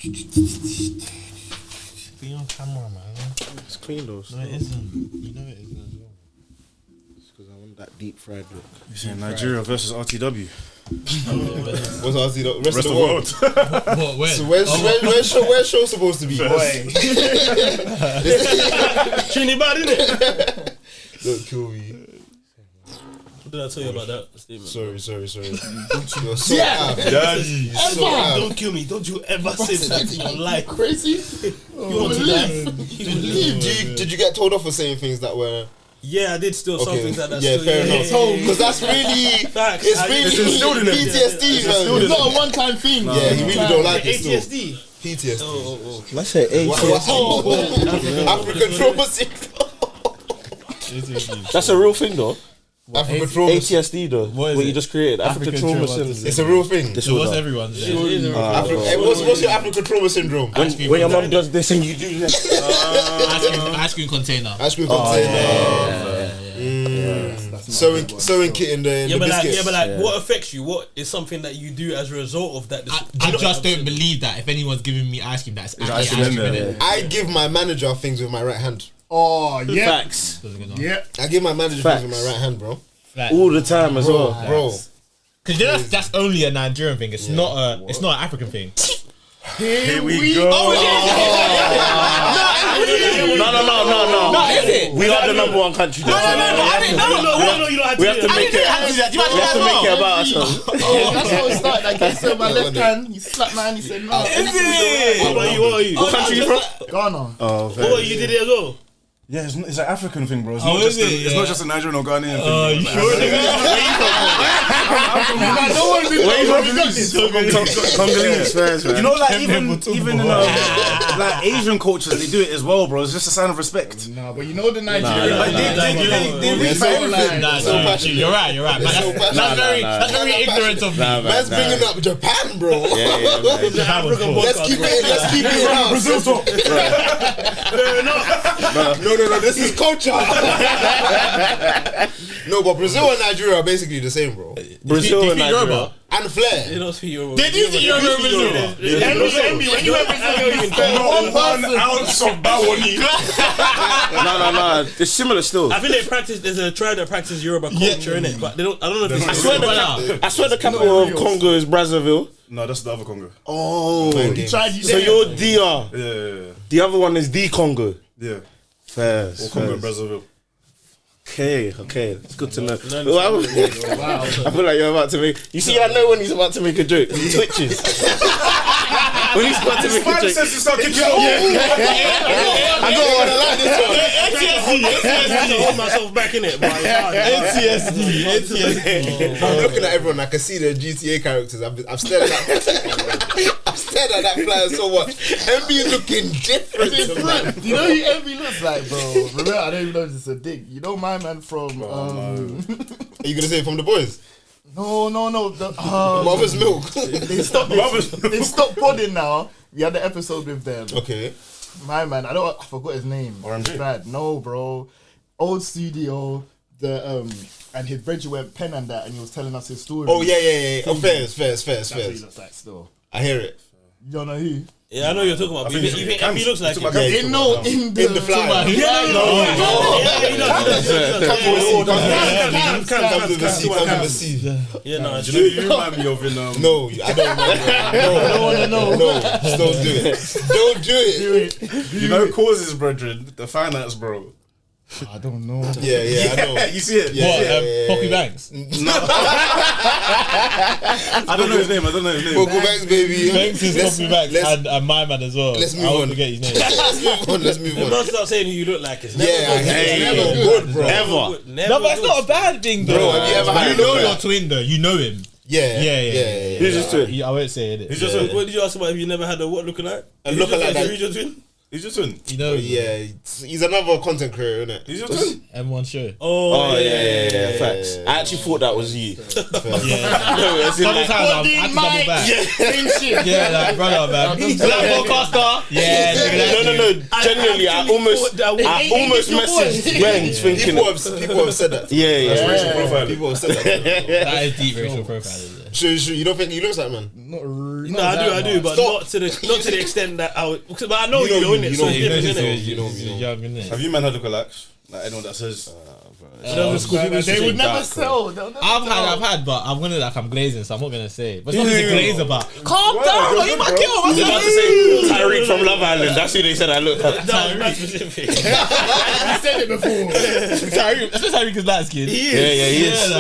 Be on camera, man. It's clean though. No, it isn't. You know it isn't as well. It's because I want that deep fried look. You're saying Nigeria versus RTW. What's RTW? Rest of the world. What? Where? So where's show supposed to be? Boy. Trinidad, innit? Don't kill me. What did I tell you about that statement? Sorry. You're so out. You're so out. Don't kill me. Don't you ever say that in your life. Crazy. You want to die? Did you get told off for saying things that were... Yeah, I did still some things like that. Yeah, still, fair enough. Because that's really... Facts. It's instilled in him. PTSD, man. It's not a one-time thing. Yeah, he really don't like it still. ATSD. PTSD. Oh. Let's say ATSD. African trauma syndrome. That's a real thing though. African trauma ATSD though. What you just created. African trauma syndrome. It's a real thing. So what's everyone's? What's your African trauma syndrome? When your mum does this and you do that. Ice cream container. Ice cream container. Sewing kit in the biscuits. what affects you? What is something that you do as a result of that? I just don't believe that if anyone's giving me ice cream, that's actually ice cream in it. I give my manager things with my right hand. Oh, yeah. Facts. Yeah. I give my manager things with my right hand, bro. All the time as well. Bro. Because that's only a Nigerian thing. It's not an African thing. Here we go. No, is it? We are the number one country. No, you don't have to. We have to make it about ourselves. Oh, that's how it started. I guess so. My left hand, he slapped my hand. He said, "No." What are you? What country you from? Ghana. Oh, What you did it as well? Yeah, it's an African thing, bro. It's It's not just a Nigerian or Ghanaian thing. Oh, you sure? Congolese first, man. You know, like even in like Asian cultures, they do it as well, bro. It's just a sign of respect. No, but you know the Nigerian. They reach for everything. You're right. That's very ignorant of me. Man's bringing up Japan, bro. Yeah. Let's keep it in house. Brazil talk. Fair enough. No, this is culture. No, but Brazil and Nigeria are basically the same, bro. Brazil and Nigeria. And Flair. They don't speak Yoruba. Did you think you were Brazil? When you were Brazil, Not 1 ounce of bawoni. No. It's similar still. I think they practice. There's a tribe that practices Yoruba culture in it, but they don't. I don't know if it's. I swear the capital of Congo is Brazzaville. No, that's the other Congo. Oh, so you're DR. Yeah. The other one is the Congo. Yeah. Fair. Congo and Brazzaville. Okay, it's good to know. I feel like you're about to make. You see, I know when he's about to make a joke. He twitches. When he's about to make a joke. I got one. I like this one. I hold myself back in it. ATSD. I'm looking at everyone. I can see the GTA characters. I've stared at that. I've stared at that flyer so much. MB looking different. Do you know who MB looks like, bro? Remember, I don't even know if it's a dig. You know my man from. Are you gonna say from the boys? No. Mother's Milk. They stopped podding now. We had the episode with them. Okay. My man, I forgot his name. RMG? Bad. No, bro. Old studio. And his brethren went pen and that, and he was telling us his story. Oh yeah. Oh, fairs. That's what he looks like still. I hear it. You don't know who? Yeah, I know you're talking about. You think MB looks like him? In the flyer. Comes with the sea. Yeah, no. You remind me of No, I don't know. No, just don't do it. Don't do it. You know causes, brethren. The finance, bro. I don't know. Yeah, I know. You see it? What? Poppy Banks? No. I don't know his name. Poco Banks, baby. Banks is Poppy Banks and my man as well. Let's move I on. won't forget his name. Let's move on. Don't stop saying who you look like. It's never good, bro. No, but it's not a bad thing, though. Bro, have you ever had You know your twin, though. You know him. Yeah. Who's his twin? I won't say it. What did you ask about? If you never had a what looking like? A lookalike that. Who's your twin? He's your twin. You know, Yeah, he's another content creator, isn't it? He's your twin. M1 show. Oh yeah. Facts. I actually thought that was you. Sometimes I had to double back. Same shit. Yeah, like brother, man. Black podcaster. Yeah, No. Genuinely, I almost messaged Benz thinking. People have said that. Yeah. People have said that. That is deep racial profiling. You don't think he looks like man? Not really. No, I do, but not to the extent that I would. But I know you know, innit? So it's different, innit? You know. Young, innit? Have you man had lookalikes? Like anyone that says, They would never sell. I've had, but I'm gonna I'm glazing, so I'm not gonna say. But it's nothing to glaze about. Calm down, are you my girl? I was about to say Tyreek from Love Island. That's who they said I looked like. That's specific. You said it before. Tyreek, especially Tyreek is light skinned. Yeah, he is.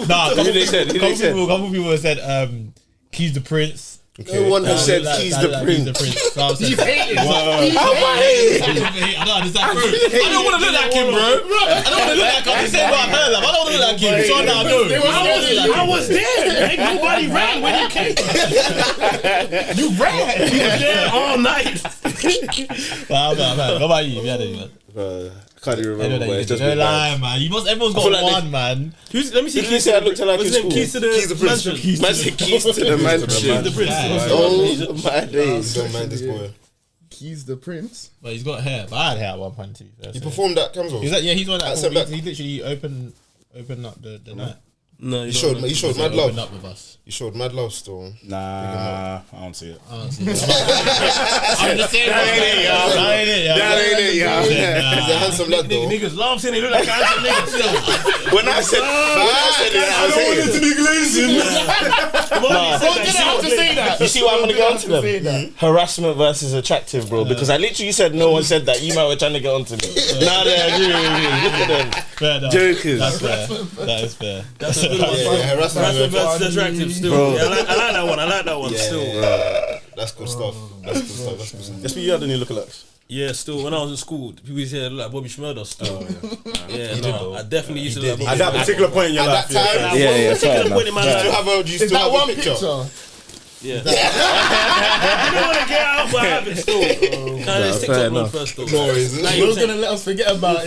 Nah, Who they said? couple people have said Keys the Prince. No one has said Keys the Prince. So I You hate it. I don't understand. I don't want to look like him, bro. I don't want to look like him. I'm just saying what I've heard. I don't want to look like him. So now I know. I was there. Ain't nobody ran when you came. You ran. You was there all night. What about you? Yeah, I can't even remember. But it's just don't been lie, bad. man. Everyone's got like one, man. Let me see. Did you say I looked like What's his his name? school? Keys to the Prince. mansion. Man said keys to the mansion. Keys the Prince. Oh my days. Don't mind this boy. He's the Prince. But he's got hair. But I had hair at one point too. He performed at Camswell. He's one At that St. Black. he literally opened up the night. No, He showed mad Opened love. up with us. He showed mad love still. nah, I don't see it. I'm just saying. That ain't it, y'all. He's a handsome lad though. Niggas love saying he look like a handsome nigga still. When I said it, I was saying to be glazing. You see why I'm gonna get onto them? Harassment versus attractive, bro. Because I literally said no one said that. You might were trying to get onto me. Now they agree with me. Look at them. Fair enough. Jokers. That's fair. That is fair. That's a good one. Harassment Versus attractive still. Bro. Yeah, I like that one still. That's good stuff. That's good stuff. Let's be you had any lookalikes. Yeah, still. When I was in school, people used to say I look like Bobby Schmurder still. I definitely used to look like At Bobby that particular point in your At life. that time, Yeah, Particular fair point in my life. do you Is still that have one a picture? Yeah. I don't want to get out, but I have it still. It's fair TikTok enough. first though. No, is it? He was gonna let us forget about it.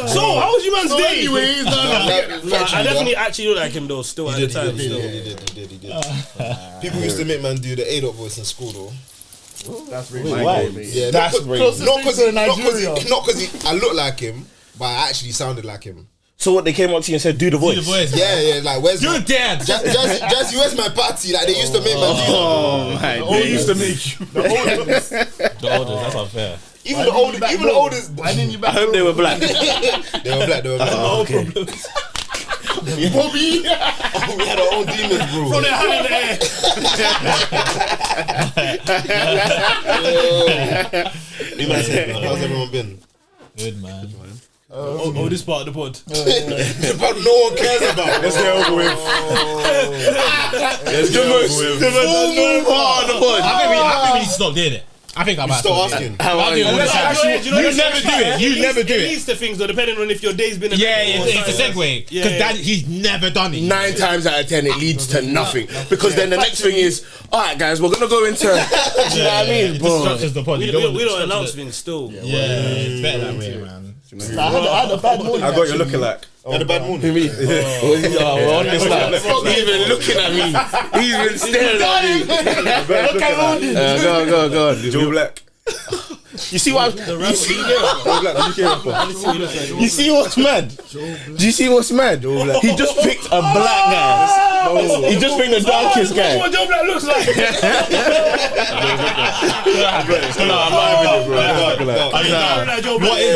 So, how was your man's day? Anyways, I definitely actually look like him though, still at the time. He Still. did. People used to make man do the A-dot voice in school though. That's really Why? Yeah, That's closest not thing to because not because I look like him, but I actually sounded like him. So what, they came up to you and said, do the voice? The voice. Yeah, like where's You're my dead. just where's my party? Like they used to make man do that. Oh my They used to make you. The oldest. That's unfair. Even the oldest. Why didn't you I back hope they were black. They were black. Oh, okay. Bobby? We had our own demons, bro. Throw their hand in the air. How's everyone been? Good, man. This part of the pod. But no one cares about. Let's get over with. Let's get over with. I think we need to stop doing it. I think I might Stop stop asking. You never do it. You never do It it. leads to things though, depending on if your day's been a Yeah, bit it's a segue. Because he's never done it. 9 times out of 10 it leads to nothing. Because then the next thing is, alright guys, we're gonna go into, do you know what I mean? It Bro. structures the pod. we You don't announce things still. Yeah, it's better that way, man. I had a bad morning. I got your lookalike. Had a bad morning. Me. We're on this now. He's been looking at me. He's been staring at me. Go on. Joe Black. You see what? You see what's mad? Do you see what's mad? He just picked a black guy. He just picked the darkest guy. What Joe Black looks like?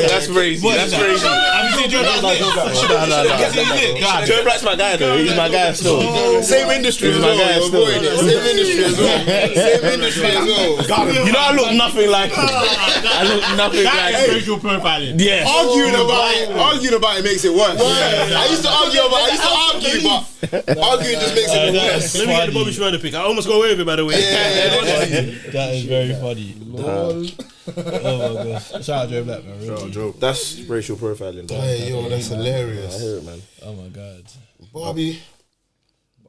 That's crazy. That's crazy. Have you seen Joe Black? Joe Black's my guy though. He's my guy still. Same industry as my guy well. still. Same industry as well. You know I look nothing like him. I look nothing like him. Racial profiling. Yeah. Arguing about it makes it worse. I used to argue, but arguing just makes it worse. Let me get the Bobby Schmurder pick. I almost got away with it, by the way. That is very funny. Oh my gosh. Shout out Joe Black, man. Really. That's racial profiling. Hey, yo, that's hilarious. I hear it, man. Oh my god. Bobby.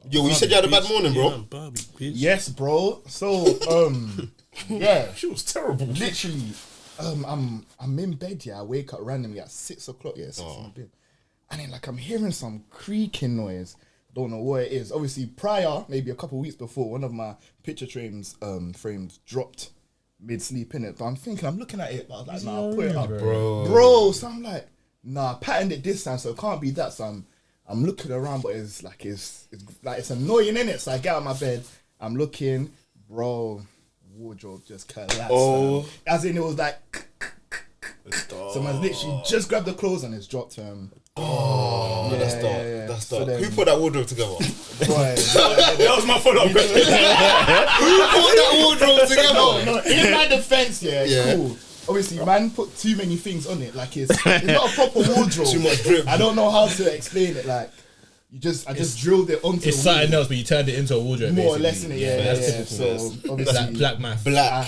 Yo, you said you had a bad morning, bro. Yes, bro. So, yeah, She was terrible. literally, I'm in bed. Yeah, I wake up randomly at 6 o'clock. Yeah, 6 in the bed, and then like I'm hearing some creaking noise. Don't know what it is. Obviously, prior, maybe a couple of weeks before, one of my picture frames dropped mid-sleep in it. But I'm thinking, I'm looking at it, but I was like, nah, I'll put it up, bro. So I'm like, nah, I patterned it this time, so it can't be that. So I'm I'm looking around, but it's annoying, innit? So I get out of my bed, I'm looking, bro, wardrobe just collapsed. Oh. As in, it was like, so man's literally just grabbed the clothes and it's dropped him. Oh, Yeah, that's dark. yeah. That's So dark. then- Who put that wardrobe together? Who That was my follow-up question. put that wardrobe together? No, in my defense, Yeah. cool. Obviously, man put too many things on it. Like it's not a proper wardrobe. Too much drip. I don't know how to explain it. Like I just drilled it onto. It's something else, but you turned it into a wardrobe. More or basically. less in it. Yeah. That's typical. So obviously, Black math. Black.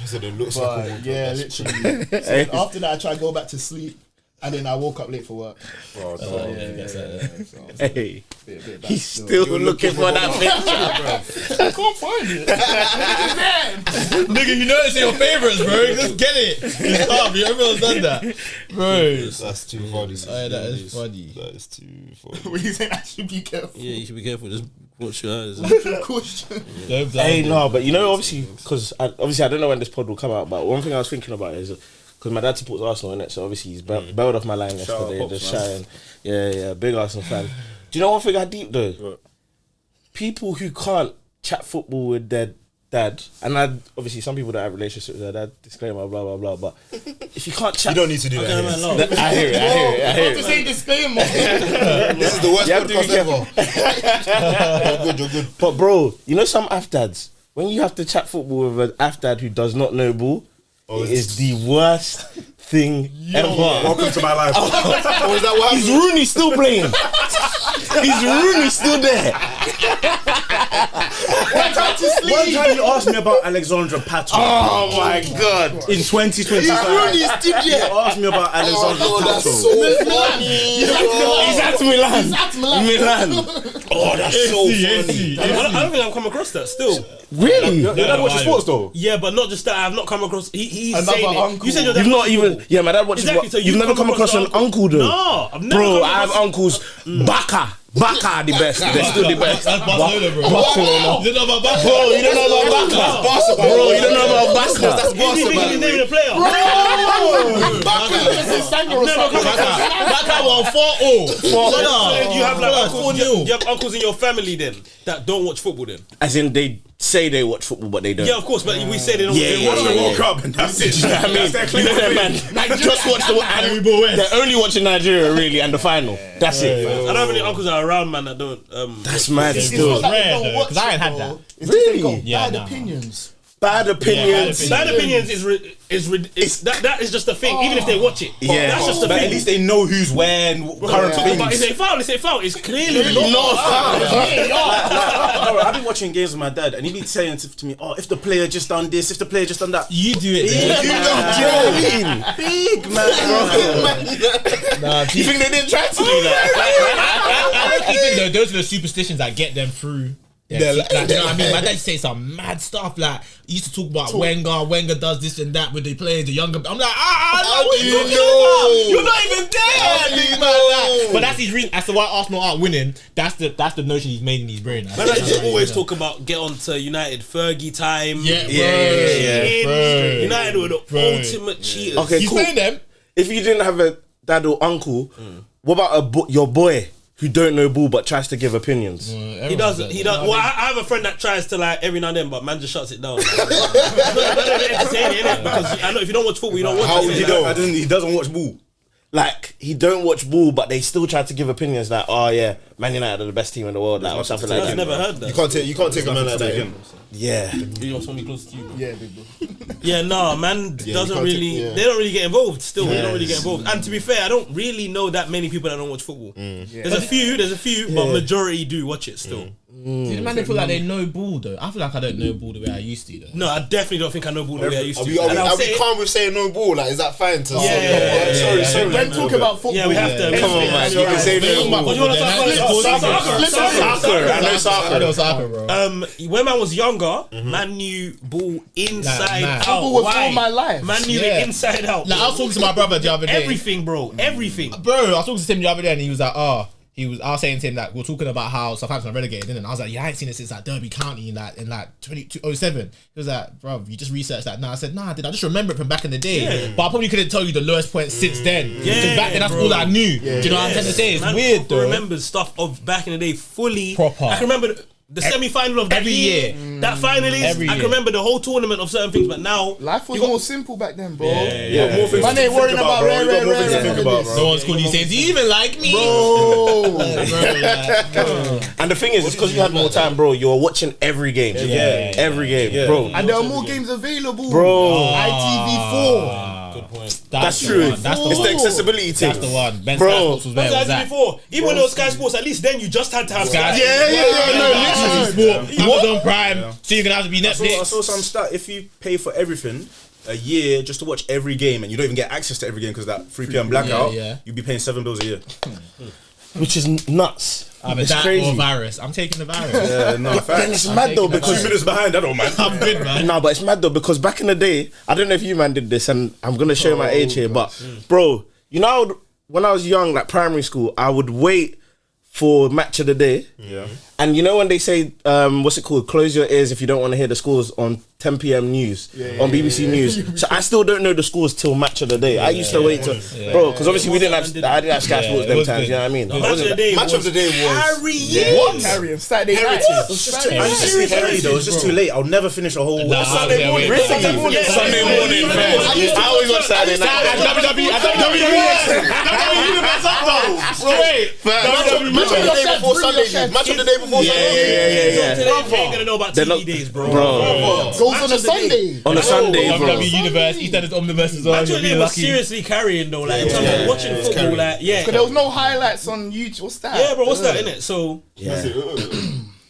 So it looks like a But wardrobe. yeah, That's literally. So after that, I tried to go back to sleep, and then I woke up late for work. Oh, So, dog. Hey, bit he's still looking for that picture. I can't find it. Nigga, you know it's in your favorites, bro. Just get it. It's tough. Everyone's done that. Bro. That's too funny. That is funny. That is too funny. What you saying? I should be careful. Yeah, you should be careful. Just watch your eyes. Question. Hey, no, but you know, obviously, because I don't know when this pod will come out, but one thing I was thinking about is because my dad supports Arsenal, innit? So obviously he's bailed off my line yesterday, out, just Pops, shouting. Yeah, big Arsenal fan. Do you know one thing I deep though? What? People who can't chat football with their dad, and obviously some people don't have relationships with their dad, disclaimer, blah, blah, blah, but if you can't chat... You don't need to do that. I hear it. To say disclaimer. This is the worst You have to be podcast ever. You're good. But bro, you know some AFDads, when you have to chat football with an AFDad who does not know ball, it is the worst thing ever. Welcome to my life. Oh, is that what Is happened? Rooney still playing? Is Rooney still there? One time to sleep. One time you asked me about Alexandra Pato. Oh my god. In 2025. Is Rooney still You there? asked me about Alexandra Oh, that's Pato. so funny. He's at Milan. Milan. Oh, that's so funny. I don't think I've come across that still. Really? Your dad watches sports though? Yeah, but not just that. I've not come across. He's Another saying it. uncle. You said your dad You've not watches even... football. Yeah, my dad watches... Exactly, so You've never come across an uncle though? No, I've never. Bro, come I have across- uncles. Baka are the best. They're still the best. That's Barcelona, bro. Barcelona. You don't know about Bro, you don't know about Baka. Barcelona. Bro, you don't know about Baka. That's You think he's Barcelona. naming a player? Baka won 4-0. So you have like uncles, 4-0. you have uncles in your family then that don't watch football then? As in, they say they watch football, but they don't. Yeah, of course, but we say they don't. Yeah, they watch Watch the the World World Cup and that's it. You know what I mean? That's You know that, man. Just watch the... They're only watching Nigeria, really, and the final. That's it. I don't have any uncles that are around, man, that don't. That's mad It's still. not that they rare, don't though, watch 'cause I ain't it, had bro. that. It's just they Really? got Yeah, bad nah. opinions. Bad opinions. Bad opinions is that is just a thing. Even if they watch it, Yeah. that's just a But thing. at least they know who's where and current But things. it's a foul. It's a foul. It's clearly not. Bro, I've been watching games with my dad and he'd be saying to me, oh, if the player just done this, if the player just done that. You do it. Big man, bro. You think they didn't try to do that? I don't think though, those are the superstitions that get them through. Like, you know what I mean? My dad used to say some mad stuff. Like, he used to talk about Wenger does this and that with the players, the younger. I'm like, what you talking about? You're not even there, big man. Like, but that's his reason. That's why Arsenal aren't winning. That's the notion he's made in his brain. Man, I used to always talk about get on to United Fergie time. Yeah. United were the ultimate cheaters. Okay, You cool. saying them? If you didn't have a dad or uncle, what about your boy who don't know ball but tries to give opinions? He does. Well, I have a friend that tries to like every now and then, but man just shuts it down. I don't entertain it, innit? Because I know if you don't watch football, you don't watch How it. would you innit? know? He doesn't watch ball. Like, he don't watch ball, but they still try to give opinions like, oh yeah, Man United are the best team in the world, like, or something like I've that. never heard that. You can't take a man like that. in. Yeah. You want somebody close to you, bro? Yeah, big bro. Yeah, no, man you doesn't can't really. take- yeah. They don't really get involved. Still, they don't really get involved. And to be fair, I don't really know that many people that don't watch football. There's a few, but majority do watch it still. See, the man, they feel like they know ball though. I feel like I don't know ball the way I used to though. No, I definitely don't think I know ball the way I used Are to. we And I'll say it- calm with saying no ball? Like, is that fine to say? yeah, Sorry. When talk about football, Yeah, we have to. Come on, man. You can say no ball. What do you want to talk about? Soccer. I know soccer. I know soccer, bro. When man was younger, man knew ball inside mad. out. Football was Why? all my life. Man knew Yeah. it inside out. Like, I was talking to my brother the other day. Everything, bro. Everything. Bro, I was talking to him the other day and he was like, I was saying to him that we're talking about how Southampton are relegated, and I was like, yeah, I ain't seen it since like Derby County in like 2007. He was like, bro, you just researched that. Nah, I said, nah, I just remember it from back in the day. But I probably couldn't tell you the lowest point since then. Because back then that's all I knew. Do you know what I'm trying to say? It's weird though. I remember stuff of back in the day fully. Proper. I can remember the semi-final of that every year. That final is. Every I can year. remember the whole tournament of certain things, but now Life was more simple back then, bro. Yeah, more things Man to ain't think worrying about bro. rare, You got more rare, things to rare think about, nowadays. bro. No one's calling you saying, do you even like me? Bro. And the thing is, it's because you had more time, bro. You're watching every game. Every game, bro. And there are more games available. Bro. ITV4. good point. That's true. That's the It's one. the accessibility thing. That's the one. Ben Bro. Sky Sports was where it was As at. before, even when it was Sky Sports, at least then you just had to have Sky. Yeah, literally. Amazon Prime, so you're gonna have to be I Netflix. saw some stat. If you pay for everything a year just to watch every game, and you don't even get access to every game because that 3 p.m. blackout, you'd be paying $7 a year. Which is nuts. It's that crazy. or virus. I'm taking the virus. Yeah, no, Then it's mad though because 2 minutes behind, I don't mind. I'm good, man. no, but it's mad though because back in the day, I don't know if you man did this, and I'm gonna show my age here, but bro, you know when I was young, like primary school, I would wait for match of the day. Yeah. And you know when they say, what's it called? Close your ears if you don't want to hear the scores on 10 p.m. news on BBC News. So I still don't know the scores till match of the day. I used to wait till, bro, because obviously I didn't have Sky Sports them times. You know what I mean? Match of the day was What? Carrying Saturday night. I used to sleep early though. It's just too late. I'll never finish a whole Sunday morning. Sunday morning, fam. I always watch Saturday night. Match of the day before Sunday. Match of the day before Sunday. Today, you ain't gonna know about TV days, bro. Goes on a Sunday. On a Sunday, bro. WWE Universe, EastEnders Omniverse as well. Match You're of the really day was lucky. seriously carrying though, like in terms of watching football, like Because there was no highlights on YouTube. What's that? yeah, bro, what's that in it? So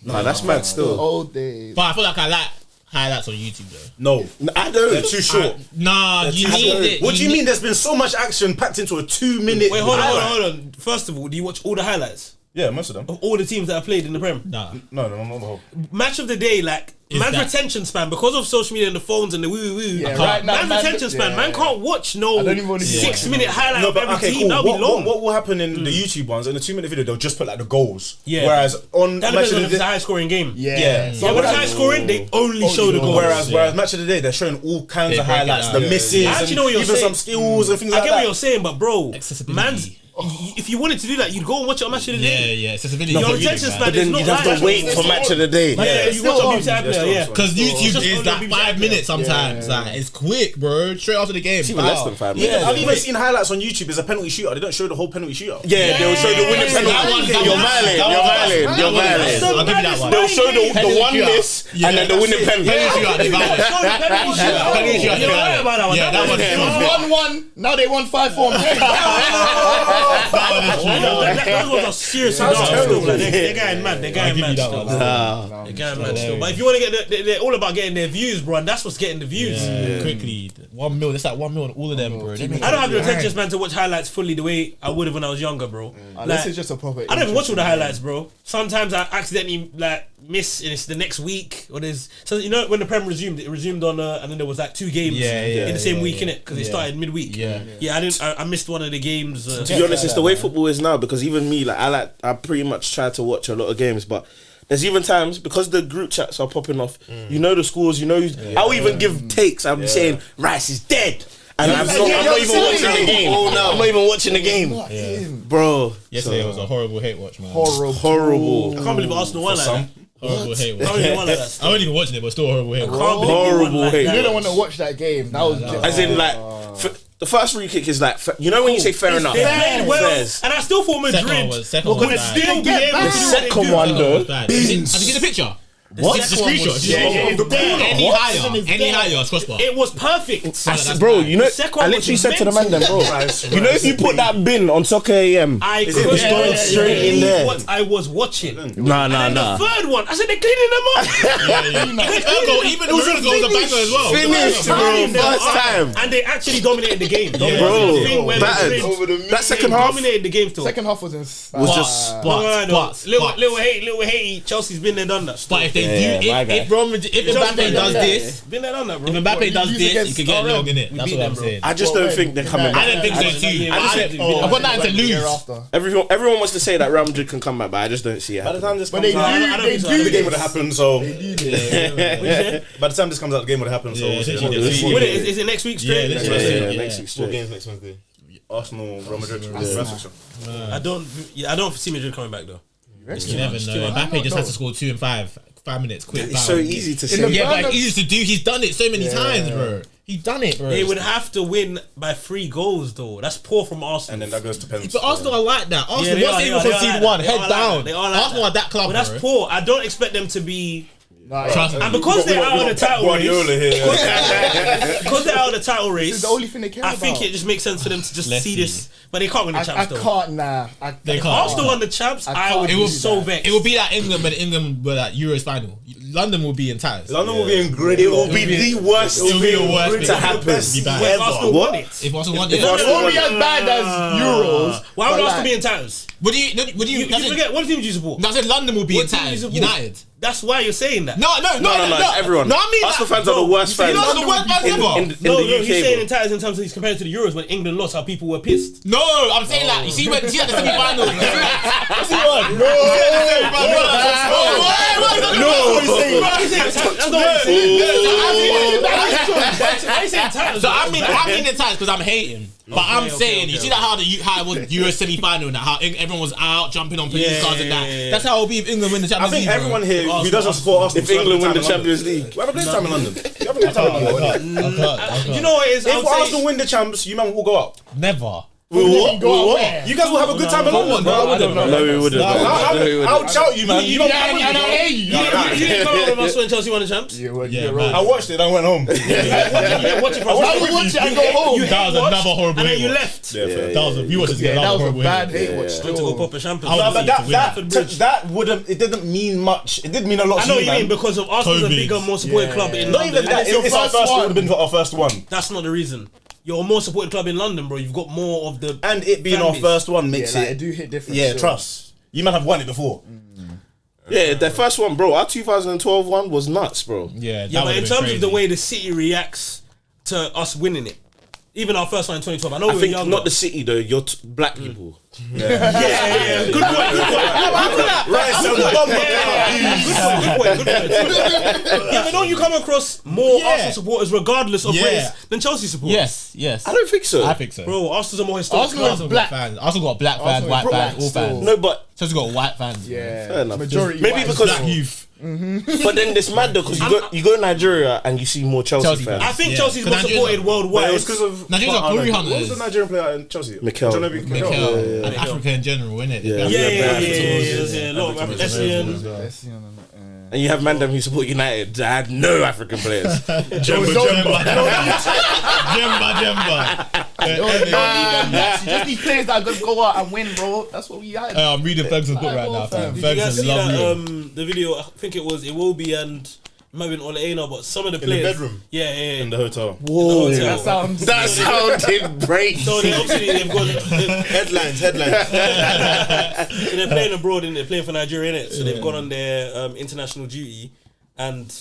Nah, that's mad still. Old days. But I feel like I like highlights on YouTube though. No, I don't. they're too short. Nah, you need it. What do you mean? There's been so much action packed into a 2-minute. wait, hold on. First of all, do you watch all the highlights Yeah, most of them. of all the teams that have played in the Prem? Nah. No, not the whole. Match of the day, like Is man's that- retention span because of social media and the phones and the woo. Yeah, right now, man's retention span, man can't watch no don't even wanna see 6-minute highlight No, of but every okay, team. cool. That'll be long. What will happen in the YouTube ones? In the 2-minute video, they'll just put like the goals. Yeah. Whereas on That Match depends of on the if it's a Day, high scoring game. Yeah. Yeah, when it's high scoring, they only show the goals. whereas Match of the Day, they're showing all kinds They of break it highlights, down. the Yeah. misses, I actually and know what you're even saying. some skills and things I like get that. what you're saying, but bro, Accessibility. man's if you wanted to do that, you'd go and watch it on Match of the Day. Yeah, accessibility. Your is really attention bad. span But then is not you'd have like to wait for match of the day. Yeah, you watch on BBC iPlayer, yeah. Because YouTube Just is on like the 5 BBC minutes sometimes. Like it's quick, bro. Straight after the game. It's even less than 5 minutes. I've even seen highlights on YouTube. It's a penalty shootout. They don't show the whole penalty shootout. Yeah, they'll show the winning penalty. You're violating. You're violating. I'll give you that one. They'll show the one miss and then the winning penalty. Penalty shootout, they violate. Penalty shootout, they You're right violate. about that one. Yeah, that one. It was 1-1. Now they won 5-4. That was a serious enough still. Like, they're going mad. They're going mad still. They're going mad still. But if you want to get, they're all about getting their views, bro, and that's what's getting the views. Quickly. 1 mil. That's like 1 mil on all of them, bro. I don't have the attention span to watch highlights fully the way I would have when I was younger, bro. This is just a proper. I don't even watch all the highlights, bro. Sometimes I accidentally like miss, and it's the next week or there's. So you know when the Prem resumed, it resumed on, and then there was like 2 games in the same week, innit? Because it started midweek. Yeah. I missed one of the games. To be honest, it's the way football is now because even me, I pretty much try to watch a lot of games, but there's even times because the group chats are popping off. You know the scores. You know, I'll even give takes. I'm saying Rice is dead. And I'm not even watching the game. I'm not even watching the game, bro. Yesterday it was a horrible hate watch, man. Horrible. I can't believe Arsenal won like that. Horrible hate I watch. don't even want like that. I wasn't even watching it, but still horrible hate watch. Can't believe they won Horrible like hate. that. You don't want to watch that game. That was just. As in, like, the first free kick is like, you know when you say fair enough. They played well, Fairs. and I still thought Madrid Second one would was bad. still be able to do what they Second do. one though. Have you get the picture? What? The screenshot. Any higher, it's crossbar. It was perfect. Bro, you know, The second I one literally was said to the man then, bro, Right. you know if you put that bin on Soccer AM, I it's going straight in there. what I was watching. Nah. The third one, I said they're cleaning them up. Even Usyk goes a banger as well. Finished, bro, Cleaning them first up. time. And they actually dominated the game. Bro, battered. That second half dominated the game still. Second half was in. was just But Little hate. Chelsea's been there, done that. But if if Mbappe does this, been there done that, bro. if Mbappe does this, you can get long in it. That's what I'm saying. I just don't think they're coming back. I don't think so too. I've got nothing to lose. Everyone wants to say that Real Madrid can come back, but I just don't see it. By the time this But comes they out, do. the game would have happened. So Yeah. by the time this comes out, the game would have happened. So Yeah, Is it next week straight? Yeah, Next week. 4 games next Wednesday. Arsenal, Real Madrid, I don't see Madrid coming back though. You never know. Mbappe just has to score 2 in 5 minutes. Quick. It's so easy to say. Yeah, but it's easy to do. He's done it so many times, bro. He's done it, bro. They would have to win by 3 goals though. That's poor from Arsenal. and then that goes to penalties. But Arsenal are like that. Arsenal, they once are, they they even are, they concede are one, like head that. down. They are like Arsenal are that club, But that's bro. poor. I don't expect them to be. Trust me. And because they're out of the title race, Guardiola here. because they're out of the title race, This is the only thing they care I about. think it just makes sense for them to just Let's see see. this. But they can't win the I champs though. can't, nah. They can't. Arsenal won the champs. I would can't be do so that. vexed. It will be like England when England were at Euros final. London will be in ties. London will be in great. It will be the worst It'll be the worst to thing. happen. Be bad. When Arsenal What? won it. If Arsenal won, It won't be as bad as Euros. Why would but Arsenal like- be in titles? Would you You forget what team do you support? No, I said London will be in What team do you ties. support? United. That's why you're saying that. No, It's everyone. No, I mean Arsenal that. fans are the worst fans. You know the worst fans ever. in the No, UK. he's saying bro. in titles in terms of he's compared to the Euros when England lost, how people were pissed. No, I'm saying like you see at the semi-final. So I mean in ties because I'm hating. But I'm saying, you see that how it was Euro semi-final and that how everyone was out jumping on police cars and that. That's how it'll be if England win the I Champions League. think everyone here who doesn't support Arsenal. If England win the Champions League. we have a great time in London. We have a great time in London. You know what it is? If Arsenal win the champs, you man will go up. Never. You guys will have a good time in London, bro. No, we wouldn't. I would shout you, man. You don't. You didn't come out with us when Chelsea won the champs. I watched it. I went home. You didn't watch it for us. I would watch it and go home. That was another horrible And then you hate watch. left. That was you watched it. That was a horrible bad hate. hate watch. Went to go pop a champagne. I No, was- but that wouldn't. It didn't mean much. It did mean a lot. I know to what you mean man. because of Arsenal's a Covid. bigger, more supported club in Not London. even that. It's our first. It would have been our first one. That's not the reason. You're a more supported club in London, bro. You've got more of the And it being our fan base. first one makes Yeah, like, it. it do hit different. Yeah, still. trust. You might have won it before. Yeah, the first one, bro. Our 2012 one was nuts, bro. Yeah, Yeah, but in terms of the way the city reacts to us winning it, even our first one in 2012, I know I we were think young. not the city though. You're black people. Yeah. Good point. Good point. Yeah, but don't you come across more Arsenal supporters regardless of race than Chelsea supporters? Yes. I don't think so. I think so. Bro, Arsenal's a more historic Arsenal club. is black. fans. Arsenal got black fans, Arsenal white is fans, black all still. fans. No, but Chelsea's got white fans. Yeah, fair enough. majority. Maybe white. because Black youth. But then it's mad though because you go to Nigeria and you see more Chelsea Chelsea fans. I think Yeah. Chelsea's Because more supported But worldwide. it was because of Nigerians are glory What was hunters. the Nigerian player in Chelsea? Mikel. John Obi Mikel, and Africa in general, innit? Yeah. Yeah. A lot of African. Let's see on the- And you have Mandem who support United that had no African players. Jemba. You just need players that are gonna go out and win, bro. That's what we had. I'm reading Ferguson's book right now. Did Did you guys Ferguson's see that lovely. the video? I think it was Iwobi and it might have been Oleana, but some of the players bedroom? Yeah. In the hotel. Whoa, That That sounds. sounded great. So they obviously they've got Headlines. so they're playing abroad and they're playing for Nigeria, innit? So they've gone on their international duty and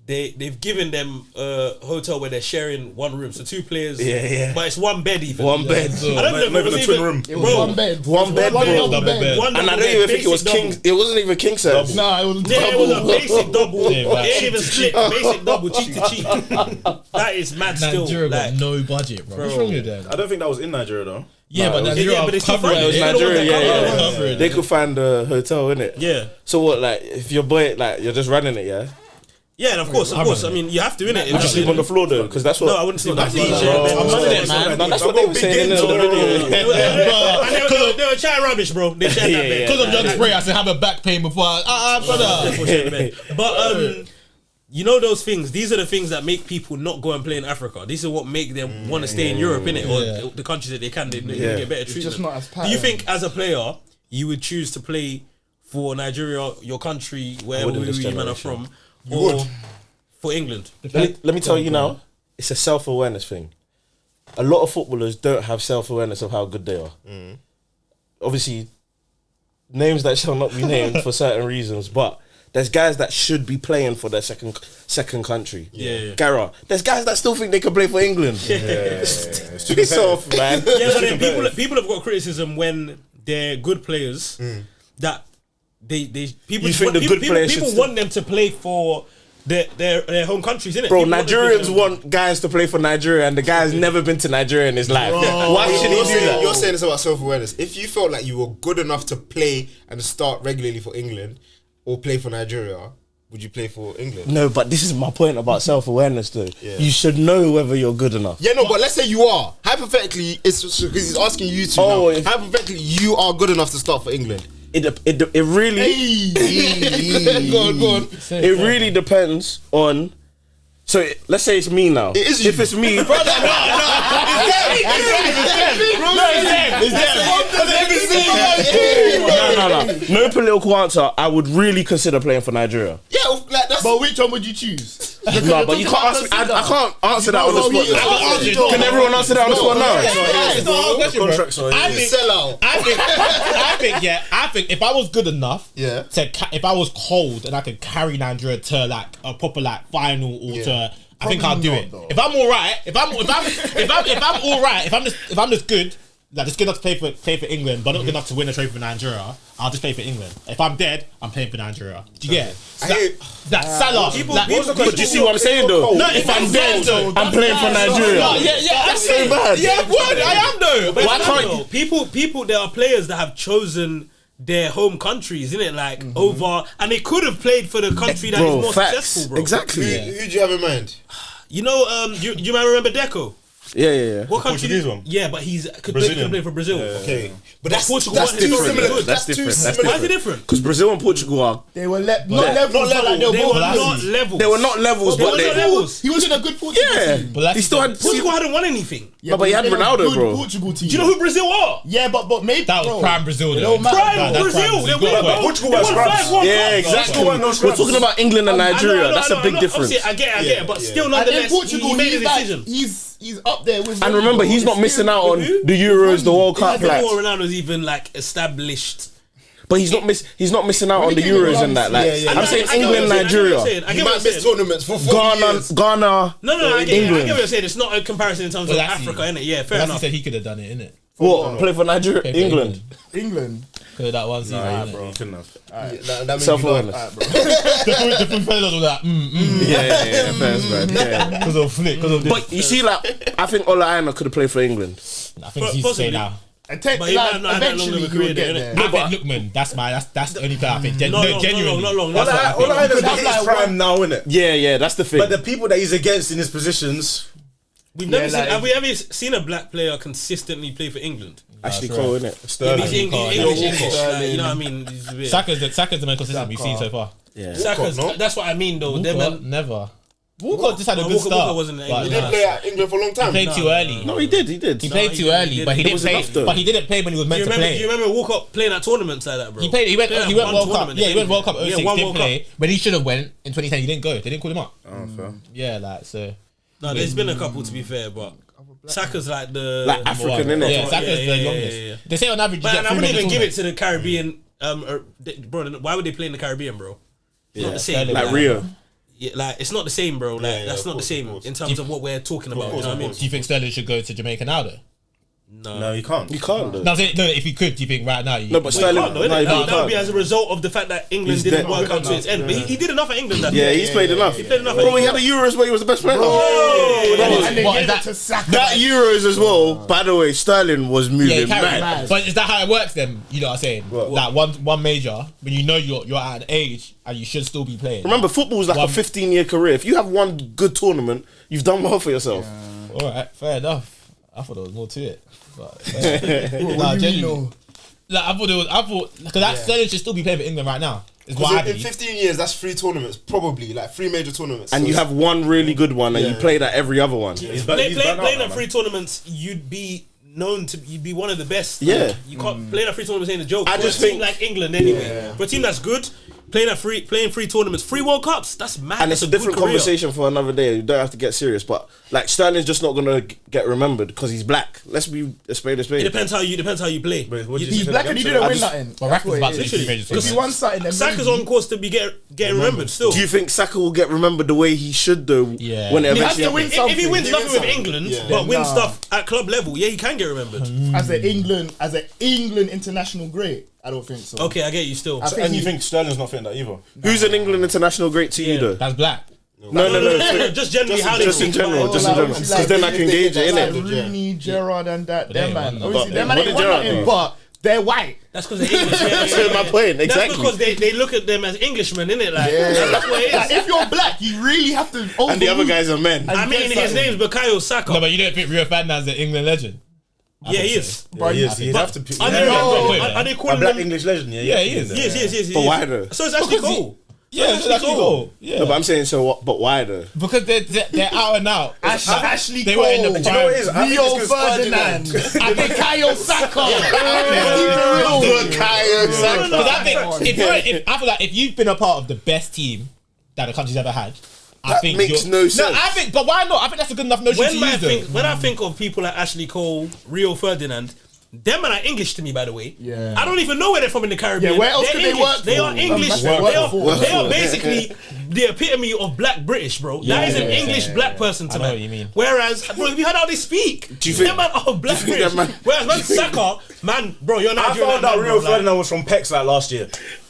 they've given them a hotel where they're sharing one room. So 2 players. Yeah. But it's one bed even. One bed. I don't know if Not it even was a twin even room. It was one bed. One bed, One bro. double bed. One And I double don't even bed, think it was basic king. double. It wasn't even king size. Nah, it was Yeah, it was a double. basic double. Yeah, It right. ain't even split. Basic double, cheek to cheek. That is mad still. Nigeria got Like, no budget, bro. What's wrong with them? I don't think that was in Nigeria though. Yeah, but Nigeria yeah, but it's still covering fine. It was it. Nigeria, yeah. Covering They it. could find a hotel, innit? yeah. So what, like, if your boy, like, you're just running it, yeah? Yeah, and of course. I mean, you have to, innit? Would you sleep on the floor, though? Because that's what... No, I wouldn't sleep on the floor. I'm running it, man. No, that's what they were saying in the video. They were chatting rubbish, bro. They chatting that bit. Because of drug spray, I said have a back pain before. Brother. But you know those things. These are the things that make people not go and play in Africa. These are what make them want to stay in Europe, innit? Or the countries that they can. They get better treatment. just not as Do you think, as a player, you would choose to play for Nigeria, your country, wherever wouldn't this you man are generation. from, or for England? Let me tell you now, it's a self-awareness thing. A lot of footballers don't have self-awareness of how good they are. Obviously, names that shall not be named for certain reasons, but there's guys that should be playing for their second country. Yeah. Gara. There's guys that still think they can play for England. Piss off, man. Yeah, but then people have got criticism when they're good players that people want them to play for their home countries, innit? Bro, Nigerians want guys to play for Nigeria, and the guy's never been to Nigeria in his life. Why should he do that? You're saying this about self-awareness. If you felt like you were good enough to play and start regularly for England or play for Nigeria, would you play for England? No, but this is my point about self-awareness, though. Yeah. You should know whether you're good enough. Yeah, no, but let's say you are. Hypothetically, it's because he's asking you to. Hypothetically, you are good enough to start for England. It really Go on. It really depends on. So let's say it's me now. It is you. If it's me, brother, no political answer. I would really consider playing for Nigeria. Yeah, like that's. But which one would you choose? No, but you can't ask me. I can't answer that on the spot. Can everyone answer that on the spot now? It's not a hard question, bro. Contracts are I think if I was good enough, Yeah. if I was cold and I could carry Nigeria to like a proper like final or to, I think I'll do it. Though. If I'm alright, if I'm alright, if I'm just good. Like, just good enough to play for England, but not good enough to win a trophy for Nigeria. I'll just play for England. If I'm dead, I'm playing for Nigeria. Do you get it? Salah. But you see what I'm saying, though? No, if I'm dead, though, I'm playing for Nigeria. Yeah, That's so bad. Yeah, what? I am though. But Why can't people? There are players that have chosen their home countries, innit? Like over, and they could have played for the country that is more successful, bro. Exactly. Who do you have in mind? You know, you might remember Deco. Yeah. What country? Portuguese one. Yeah, but could play for Brazil. Okay, but that's Portugal. that's too similar. Good. That's different. Why is it different? Because Brazil and Portugal are. They were not levels. They were not levels. They were not levels, but they. levels. He was in a good Portugal team. Yeah, he still had. Portugal hadn't won anything. Yeah, but he had they were a Ronaldo, good bro. Portugal team. Do you know who Brazil are? Yeah, but maybe That was prime Brazil. It don't matter. Prime Brazil. They won Portugal was scraps. Yeah, exactly. We're talking about England and Nigeria. That's a big difference. I get it, but still, And in nonetheless, Portugal, he made a decision. He's up there with. And remember, he's not missing out on the Euros, the World Cup, like. Before Ronaldo's even like established. But he's not missing out on the Euros and that. Like, I'm saying England, Nigeria, He might miss tournaments for 4 years. Ghana. No, I get England. what you're saying. It's not a comparison in terms of Africa, innit? Yeah, fair enough. He said he could have done it, innit? What? Play for Nigeria, Play for England. England. Because that one season, Nah, innit? bro, couldn't have. That means Self-awareness. Different fellas were like, Yeah, first, man. Yeah. because of flick, because of this. But you see, like, I think Ola Aina could have played for England. I think he's saying now. And take, But he might not have that long of a eventually he career will there, get innit? there. I think Lookman, that's the only player I think. Genuinely. Not long. That's what I think. All I know is Could have his like prime now, innit? Yeah, that's the thing. But the people that he's against in his positions, We've never Yeah, seen. like- Have we ever seen a black player consistently play for England? Ashley Cole, innit? Sterling. He's English, like, you know what I mean? He's a bit- Saka's the most consistent we've seen so far. Yeah. Saka's, no? that's what I mean, though. Them Walker, man- never. Walker just had a good Walker start. wasn't but He England. didn't play at England for a long He time. played too early. No, he did. He played he too early, didn't. but he It didn't was play. enough, though. But he didn't play when he was meant to Do play. you remember Walker playing at tournaments like that, bro? He played. He went Played at World one Cup. tournament, Yeah, he went World Cup 06. one Didn't World play, but he should have went in 2010. He didn't go. They didn't call him up. Oh, fair. Yeah, like so. No, there's been a couple to be fair, but Saka's like the Like African, innit? Yeah, Saka's the yeah, longest. yeah. They say on average, you But get I 3 wouldn't major even give it tournaments. to the Caribbean. Bro, why would they play in the Caribbean, bro? It's not the same. Like Rio. Yeah, like it's not the same, bro. Like Yeah, that's of not course, the same of course. in terms of what we're talking about. You know what I mean? Do you think Sterling should go to Jamaica now, though? No, you can't. You can't, though. No, if you could, do you think right now? No, but Sterling. Can't, though, innit? No, you That would be can't. as a result of the fact that England He's didn't dead. work out to its end. But he did enough for England. That Yeah, he's played enough. He played enough. Bro, he had the Euros where he was the best player. And they What, gave is it that- to Saka. That Euros as well. By the way, Sterling was Yeah, moving carry mad. it. But is that how it works then? You know what I'm saying? Like one major, when you know you're at an age and you should still be playing. Remember, football's like a 15-year career. If you have one good tournament, you've done well for yourself. All right, fair enough. I thought there was more to it. But, What do you know? like, I thought because that Sterling should still be playing for England right now. Is what I Because in believe. 15 years, that's 3 tournaments, probably like 3 major tournaments. And So you have one really good one, and you Yeah. play that every other one. Playing at 3 tournaments, you'd be one of the best. Yeah. You can't play at 3 tournaments ain't a joke. I For just a team think- like England anyway. For a team that's good, playing free tournaments, free World Cups. That's mad. And it's a different conversation for another day. You don't have to get serious, but like Sterling's just not gonna get remembered because he's black. Let's be a spade a spade. It depends how you play. He's black and he didn't win nothing. But Rackham's about to If he won something, then Saka's on course to be getting remembered still. Do you think Saka will get remembered the way he should though? Yeah. When it He has eventually to win happens? If he wins nothing with England, but wins Nah. stuff at club level, yeah, he can get remembered. as an England international great, I don't think so. Okay, I get you still. I think And you he- think Sterling's not fitting that either? Who's an England international great to you though? That's black. No. Just generally how they Just in think general, about it. just in general. Like, Because then I can gauge it, like innit? Rooney, Gerrard, and that. they Them ain't man, won obviously, But them man what ain't did won Gerrard nothing, do? but they're white. That's because they're English. That's my point, That's exactly. because they look at them as Englishmen, innit? Like, that's what it Like, is. if you're black, you really have to. And the other guys are men. I mean, his name's Bukayo Saka. No, but you don't think Rio Ferdinand's an England legend? Yeah, he is. Yeah, he is. He'd have to. Are they A calling black them? English legend. Yeah, Yeah, he is. Yes. But why though? So it's actually cool. Yeah, that's actually cool. Yeah. No, but I'm saying so what? But why though? Because they're out and out. Ashley They Cole, were in the Do you know what it is? I think Rio it's 'cause Ferdinand, Bukayo Saka. Because I think I feel like if you've been a part of the best team that the country's ever had, I That think makes you're- no sense. No, I think, but why not? I think that's a good enough notion to use. When I think of people like Ashley Cole, Rio Ferdinand, them are English to me, by the way. Yeah. I don't even know where they're from in the Caribbean. Yeah, where else They're could they English. work They for? are English. That's They where are, work they are basically the epitome of black British, bro. That is an English black person to I know me. what you mean. Whereas, bro, have you heard how they speak? Do you think- them man are black do you think British? that man- Whereas man Saka, man, bro, you're I Nigerian. found out man, Real bro, like- Ferdinand was from Pex like last year.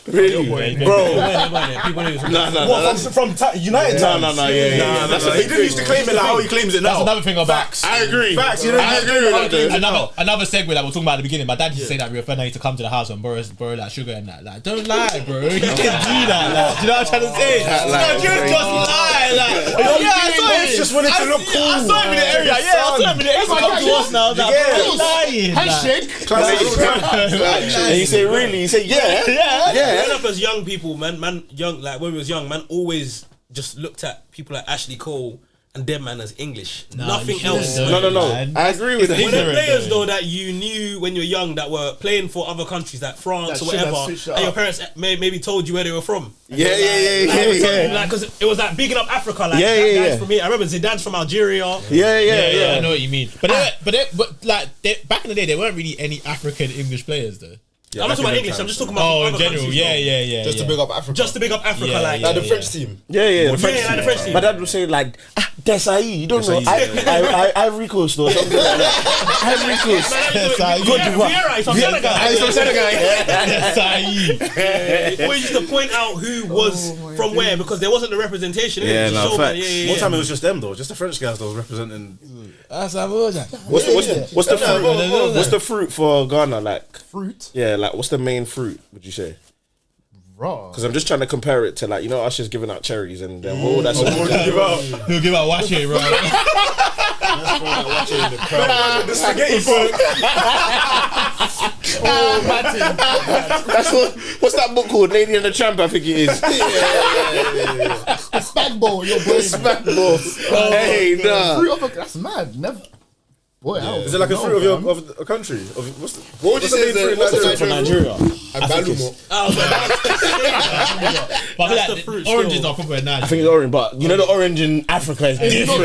Really, Bro. No. From United times. No, yeah. That's he didn't used to claim it like how he claims it now. That's another thing about Facts. I agree. Facts. You know, I agree with that. Though. another segue that we're talking about at the beginning. My dad used to say that Rio Ferdinand used to come to the house and borrow like sugar and that. Like, don't lie, bro. You can do that. Like, do you know what I'm trying to say? Nigerians just lie. Like, I saw him. Just wanted to look cool. I saw him in the area. Yeah, I saw him in the area. He come to us now. I was like, Yeah. bro, you're lying. Handshake. And you say really? You say yeah. Growing up as young people, man, young, like when we was young, man, always just looked at people like Ashley Cole and them man as English. Nothing else. No. I agree with that. Were there players though that you knew when you were young that were playing for other countries like France That or should have whatever, switched it and your up. parents maybe told you where they were from? Yeah. Like, because it was like bigging up Africa. Like, Yeah, that yeah, guy's yeah. from here. I remember Zidane's from Algeria. Yeah, I know what you mean. But back in the day, there weren't really any African English players though. Yeah, I'm not talking about back in English. them I'm just times, talking about Oh, other in general, countries, though. yeah. Just to big up Africa. Just to big up Africa, Yeah, like yeah, Like the French team. Yeah. like the French team. My dad would say like, Desai, you don't know, Ivory Coast or something like that. Ivory Coast. Vieira, he's from Senegal. Saeed. Always used to point out who was from where because there wasn't the representation. innit? Yeah, Just no, show, man, facts. One time it was just them though, just the French guys that was representing. What's the fruit? What's the fruit for Ghana? Like Fruit. yeah, like what's the main fruit? Would you say? Raw. Because I'm just trying to compare it to like Usher's giving out cherries and then what would that sort of He'll give out watch it, bro. The spaghetti food. That's what's that book called? Lady and the Tramp, I think it is. Spag bowl, your boy. Smack ball. Hey, nah. Fruit of a, that's mad. Never. Boy, I Is it like a fruit of a country? What would you say is what's the From Nigerian Nigeria. fruit? Agbalumo. But I That's feel the fruit like oranges still. are proper nice. I think it's orange, but you know the orange in Africa is different.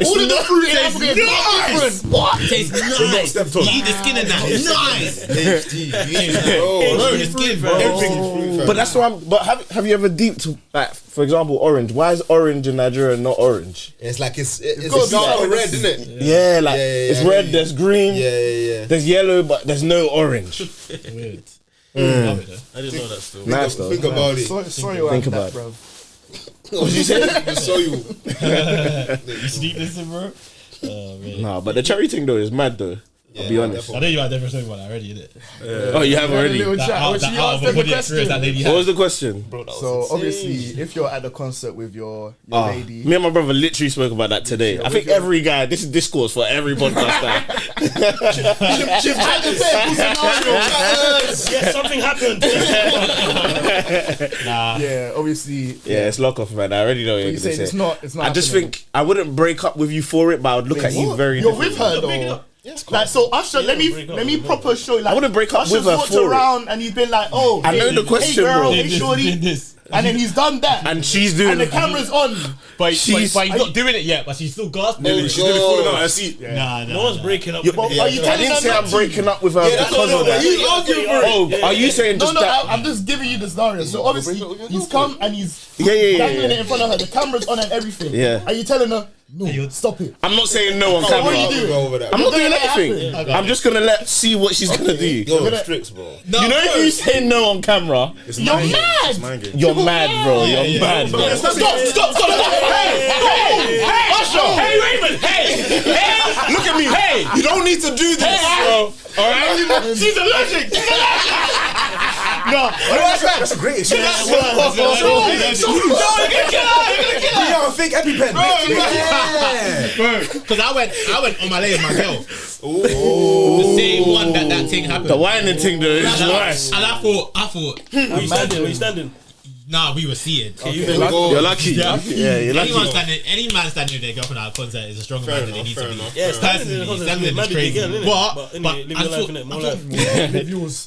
All of the fruit in Africa is different. What? Tastes nice. stepped on. You eat the skin and that. Nice. Bro, the skin, bro. But that's why. But have you ever deeped like, for example, orange? Why is orange in Nigeria not orange? It's like it's got dark dark red, isn't it? Yeah, like it's I red. know. There's green. Yeah. There's yellow, but there's no orange. Weird. I didn't know that still. Nice though. Think about it. Sorry Think about about that, it. bro. What did you say? The soil. You sneak this in, bro? Oh, man. Nah, but the cherry thing though is mad though. I'll be honest. I know you had different something about that already, innit? Oh, you have already. Little That chat. out When she of asked a them the body experience that question. lady What was had. the question? So obviously, if you're at the concert with your lady, Me and my brother literally spoke about that today. I think every guy, this is discourse for every podcast guy. Yeah, something happened. yeah, obviously, Yeah, it's lock off, man. I already know what you're you're saying gonna it's say. not. It's not. I just happening. think I wouldn't break up with you for it, but I would look at you What? very You're differently. with her though. Like so, Usher. Let me proper show. Like I wouldn't break up Usher's with her walked for it. around and he's been like, oh, I know hey, the question, hey girl, bro. hey shorty. This. and then he's done that, and she's doing, and the camera's on. But he's not doing it yet. But she's still gasping. Oh, She's nearly falling out her seat. Nah. No one's breaking up. Are you I telling didn't her say not I'm to? breaking up with her because of that. He's arguing for it. Oh, are you saying just that? I'm just giving you the scenario. So obviously he's come and he's Yeah. dangling it in front of her. The camera's on and everything. Yeah. Are you telling her no? Stop it. I'm not saying no on So camera. what are you doing? Over that. I'm not doing Let it anything. happen. I'm just gonna see what she's gonna do. You're strict, bro. No, You know, if you say no on camera, It's You're mind game. mad. It's mind game. you're mad, bro. You're mad, bro. Stop! Hey, Usher! Hey, Raymond! Hey! Look at me. Hey! You don't need to do this, bro. All right? She's allergic! No, That's a great excuse. you're gonna kill her! You got a fake EpiPen. Because I went on my leg with my girl. The same one that thing happened. The whining thing, though, is nice. And I thought, Were you standing? nah, we were seated. You're lucky. Yeah. Yeah, you're lucky. Any man standing with their girlfriend at a concert is a stronger man than they need to be. Yeah, Personally, standing is crazy. But live your life, innit? More life.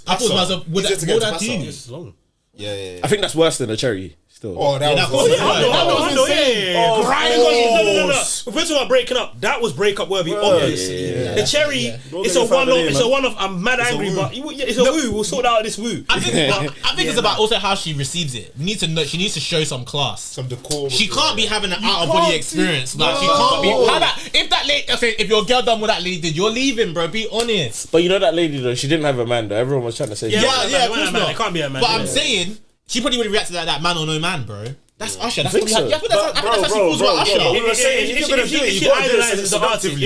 I thought to myself, would that do you? It's long. Yeah. I think that's worse than a cherry. Still. Oh, that that was. was- I know, yeah. No. If we're talking about breaking up, that was break up worthy, obviously. The cherry, it's a one-off. It's a one-off. I'm mad angry, but it's a woo. We'll sort out this woo. I think it's about also how she receives it. We need to know. She needs to show some class. Some decorum. She can't be having an out of body experience. Like she can't be. How about if that lady? Okay, if your girl done what that lady did, you're leaving, bro. Be honest. But you know that lady though, she didn't have a man though. Everyone was trying to say. Yeah, of course man. not. It can't be a man. But I'm saying she probably would have reacted like that, man or no man, bro. That's Usher. That's think so. I think that's how she feels about Usher. If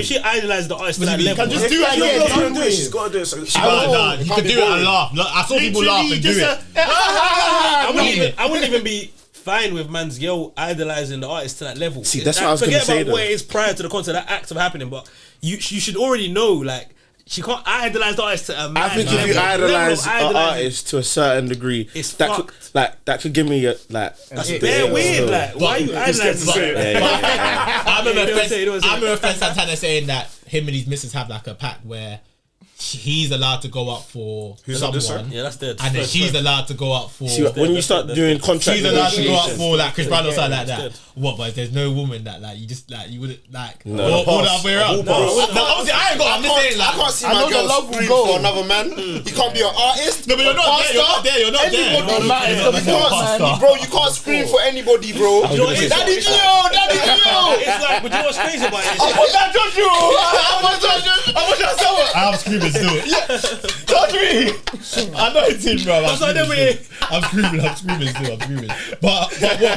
she idolizes the artist to that level, Can just do it. She's got to do it. So she Nah, you can do it and laugh. Look, I saw people laugh and do it. I wouldn't even be fine with man's girl idolizing the artist to that level. See, that's what I was gonna say, Forget about though. what it is prior to the concert, that act of happening, but you should already know, like, she can't idolize the artist to a man. I think if you idolize an artist to a certain degry, It's that fucked. that could give me a That's bare weird. Like, why are you idolizing? I You don't say. remember Fred Santana saying that him and his missus have like a pact where he's allowed to go up for Who's on this, someone, Yeah, that's dead. and then she's allowed to go up for. See, when you start doing contract She's allowed to go up negotiations, for like Chris Brown or something like That's that. What? But there's no woman that like you just like you wouldn't like No. or the other way around. No, obviously I ain't got. I'm just saying I like. can't see I my know the girl love will scream go. for another man. You can't be an artist. No, but you're not there. You're not there. You're not there. Anybody. No matter, it's gonna You be a can't, pastor. bro. You can't scream for anybody, bro. You know what it is? Daddy Gio, Daddy Gio. It's like, but you know what's crazy about it? What's that, Joshua? What's that, someone? I'm screaming still. Touch me! I know it's him, bro. I'm screaming still. But you're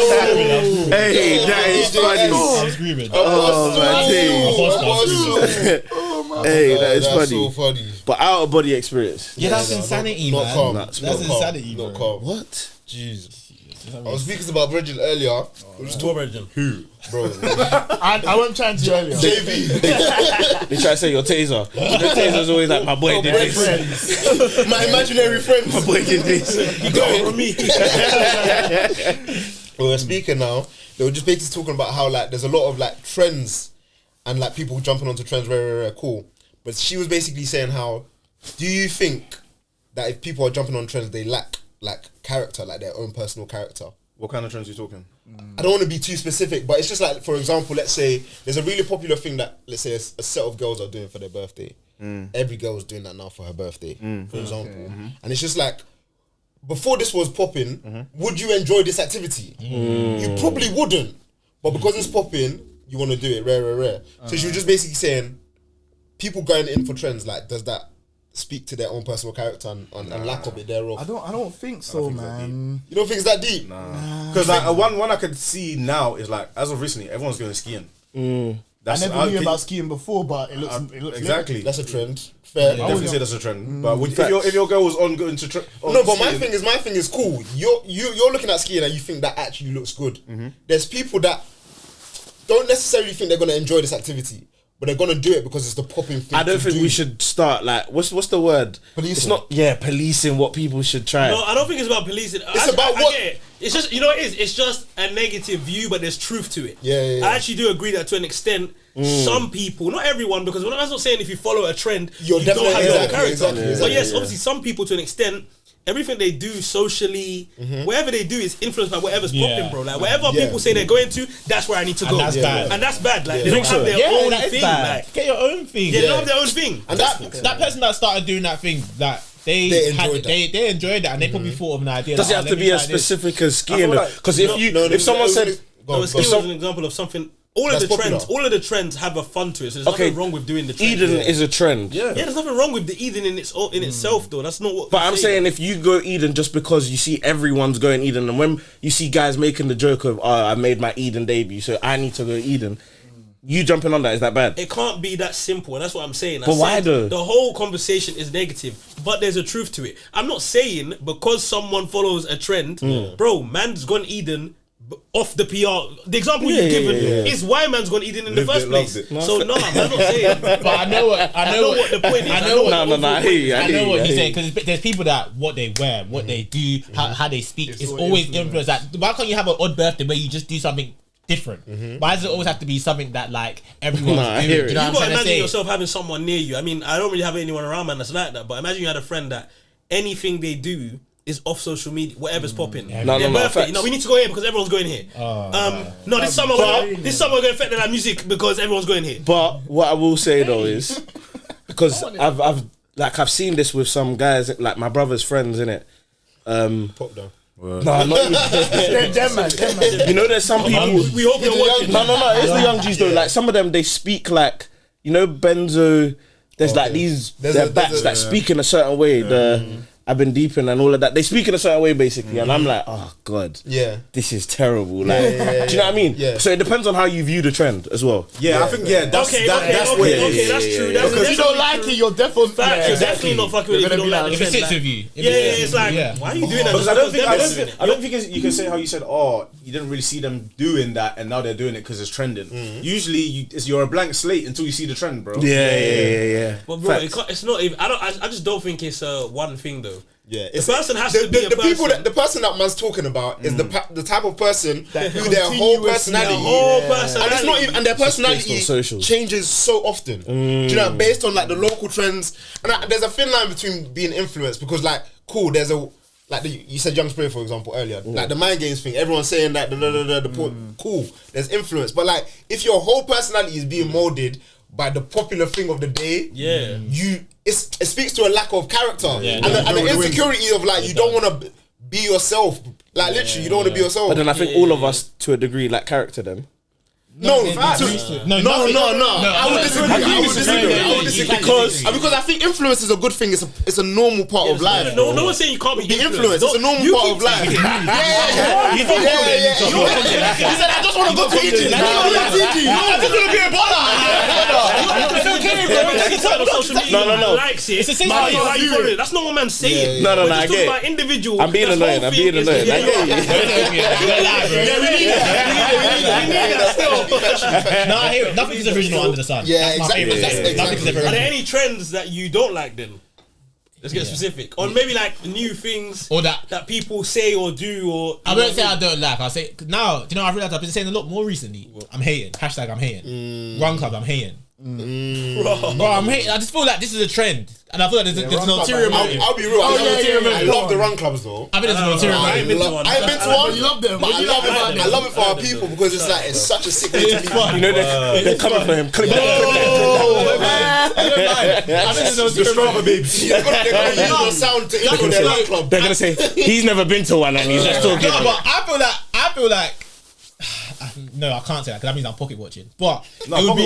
hey, that is funny. I'm screaming. Hey, that is funny. So funny. But out of body experience. Yeah, that's insanity, Not man. calm. That's Not calm. insanity, Not bro. calm. What? Jesus. I was speaking about Virgil earlier. We were just talking, bro. I went trying to earlier. JV. They try to say your taser. Your taser's always like, my boy did this. My imaginary friends. My boy did this. You got it from me. We were speaking now. They were just basically talking about how like there's a lot of like trends and like people jumping onto trends, very cool. But she was basically saying how, do you think that if people are jumping on trends, they lack like character, like their own personal character? What kind of trends are you talking? I don't want to be too specific, but it's just like, for example, let's say there's a really popular thing that, let's say, a set of girls are doing for their birthday. Every girl's doing that now for her birthday, for example. And it's just like, before this was popping, would you enjoy this activity? You probably wouldn't. But because it's popping, you want to do it rare. So she was just basically saying, people going in for trends, like, does that speak to their own personal character and lack of it thereof? I don't think so, man. You don't think it's that deep? Because like one I could see now is like, as of recently, everyone's going skiing. I never knew about skiing before, but it looks exactly. That's a trend. Fair. Definitely say that's a trend. But if your girl was on going to No, but my thing is cool. You're looking at skiing and you think that actually looks good. There's people that don't necessarily think they're gonna enjoy this activity, but they're gonna do it because it's the popping thing. I don't think we should start like what's the word? Policing. It's not policing what people should try. No, I don't think it's about policing. It's about what- I get it. It's just, you know what it is? It's just a negative view, but there's truth to it. Yeah. I actually do agree that to an extent, some people, not everyone, because I'm not saying if you follow a trend, You're you don't definitely- have your own exactly, character. exactly, But yes, yeah. obviously, some people to an extent, everything they do socially, whatever they do is influenced by whatever's popping, bro. Like whatever people say they're going to, that's where I need to go. that's bad. And that's bad. Like they don't have their own that is thing. bad. Like Get your own thing. they don't have their own thing. And That person that started doing that thing, that they enjoyed that, and they probably thought of an idea. Does it like, have to be as specific as skiing? Because if someone said, skiing was an example of something. All of the trends have a fun to it. So there's nothing wrong with doing the trend. Eden is a trend. Yeah, there's nothing wrong with the Eden in itself though. That's not what. But I'm saying if you go Eden just because you see everyone's going Eden, and when you see guys making the joke of, oh, I made my Eden debut, so I need to go Eden. You jumping on that, is that bad? It can't be that simple, and that's what I'm saying. But why though? The whole conversation is negative, but there's a truth to it. I'm not saying because someone follows a trend, bro, man's gone Eden off the PR. The example you've given is why man's gone Eden in the first place. So no, I'm not saying. But I know what the point is. I know what you're saying, because there's people that what they wear, what they do, how they speak is always influenced. That why can't you have an odd birthday where you just do something different? Why does it always have to be something that like everyone's doing? Do you know what I'm gotta trying to imagine say? yourself having someone near you. I mean, I don't really have anyone around, man, that's like that. But imagine you had a friend that anything they do is off social media, whatever's popping. Their birthday, we need to go here because everyone's going here. This summer we're going to affect that music because everyone's going here. But what I will say though is, because I've seen this with some guys, like my brother's friends, innit? Pop down. No, not Them man. you know, there's some people. We hope you're watching. No, it's the young G's though. Like some of them, they speak like, you know, Benzo. There's like these their bats that speak in a certain way. I've been deeping and all of that. They speak in a certain way basically, and I'm like, oh god, this is terrible. Like, do you know what I mean? Yeah. So it depends on how you view the trend as well. Yeah, I think that's Okay, that's true. If you don't like it, you're definitely You're definitely not fucking with it if you don't like the If it trend. sits with you. It's like, why are you doing that? Because I don't think think you can say how you said, oh, you didn't really see them doing that and now they're doing it because it's trending. Usually you're a blank slate until you see the trend, bro. Yeah. But bro, it's not even. I just don't think it's one thing though. Yeah, the person has to be a person. The person that man's talking about is the type of person who their whole personality, and it's not even, and their personality changes so often. Do you know, based on like the local trends, and there's a thin line between being influenced because like there's a like you said Young Spray for example earlier, like the mind games thing. Everyone's saying that cool. There's influence, but like if your whole personality is being molded by the popular thing of the day, it speaks to a lack of character and the insecurity of like you don't want to be yourself. Like literally, you don't want to be yourself. But then I think all of us, to a degree, lack character. Then No. I would disagree. Because I think influence is a good thing. It's a normal part of life. No one's saying you can't be influenced. It's a normal part of life. You said I just want to go to Egypt. I just want to be a baller. It's okay, bro. No. It's the same thing. That's not what man's saying. No. I get it. About individual. I'm being annoying. I get you. No, I hear it. Nothing is original under the sun. Yeah, exactly. Nothing is ever Are there original. any trends that you don't like then? Let's get specific. Or maybe like new things Or that people say or do or... I won't say I don't like. I'll say now. Do you know? I've realized I've been saying a lot more recently. I'm hating. Hashtag I'm hating. Run club. I'm hating. Bro, I'm hating. I just feel like this is a trend, and I feel like there's an ulterior motive. I'll be real. I love the run clubs though. I think there's an ulterior motive. I ain't been to one. You love them. But I love it for our people because it's like it's such a sick way to be. You know they're coming for him. Click I don't mind. I think there's an ulterior motive. Babes. They're gonna use your sound to intro their run club. They're gonna say he's never been to one and he's just talking. No, but I feel like. No, I can't say that because that means I'm pocket watching. But it would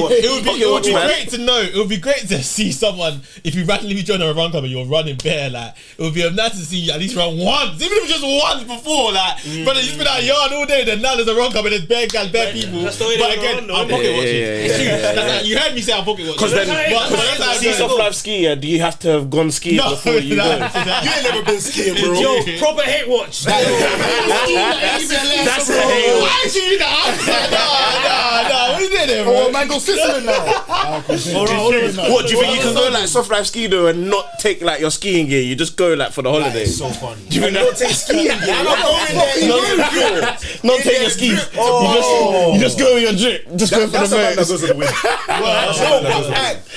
be great to know. It would be great to see someone if you randomly join a run club and you're running bare. Like it would be nice to see you at least run once, even if it's just once before. Like, brother, you've been out yard all day. Then now there's a run club and there's bare guys, bare people. But again, I'm pocket watching. It's true. You heard me say I'm pocket watching. Because then, see soft life skier, do you have to have gone skiing before you go? You ain't never been skiing, bro. Yo, proper hate watch. That's a hate watch. Why is you that? No. What is it, bro? Oh man, go Sicily now. What do you think you can go like soft life ski though and not take like your skiing gear? You just go like for the holiday. It's so funny. Do you think not take skiing gear? Not take your skis. You just go with your drip. Just go for the that boat. goes to the win.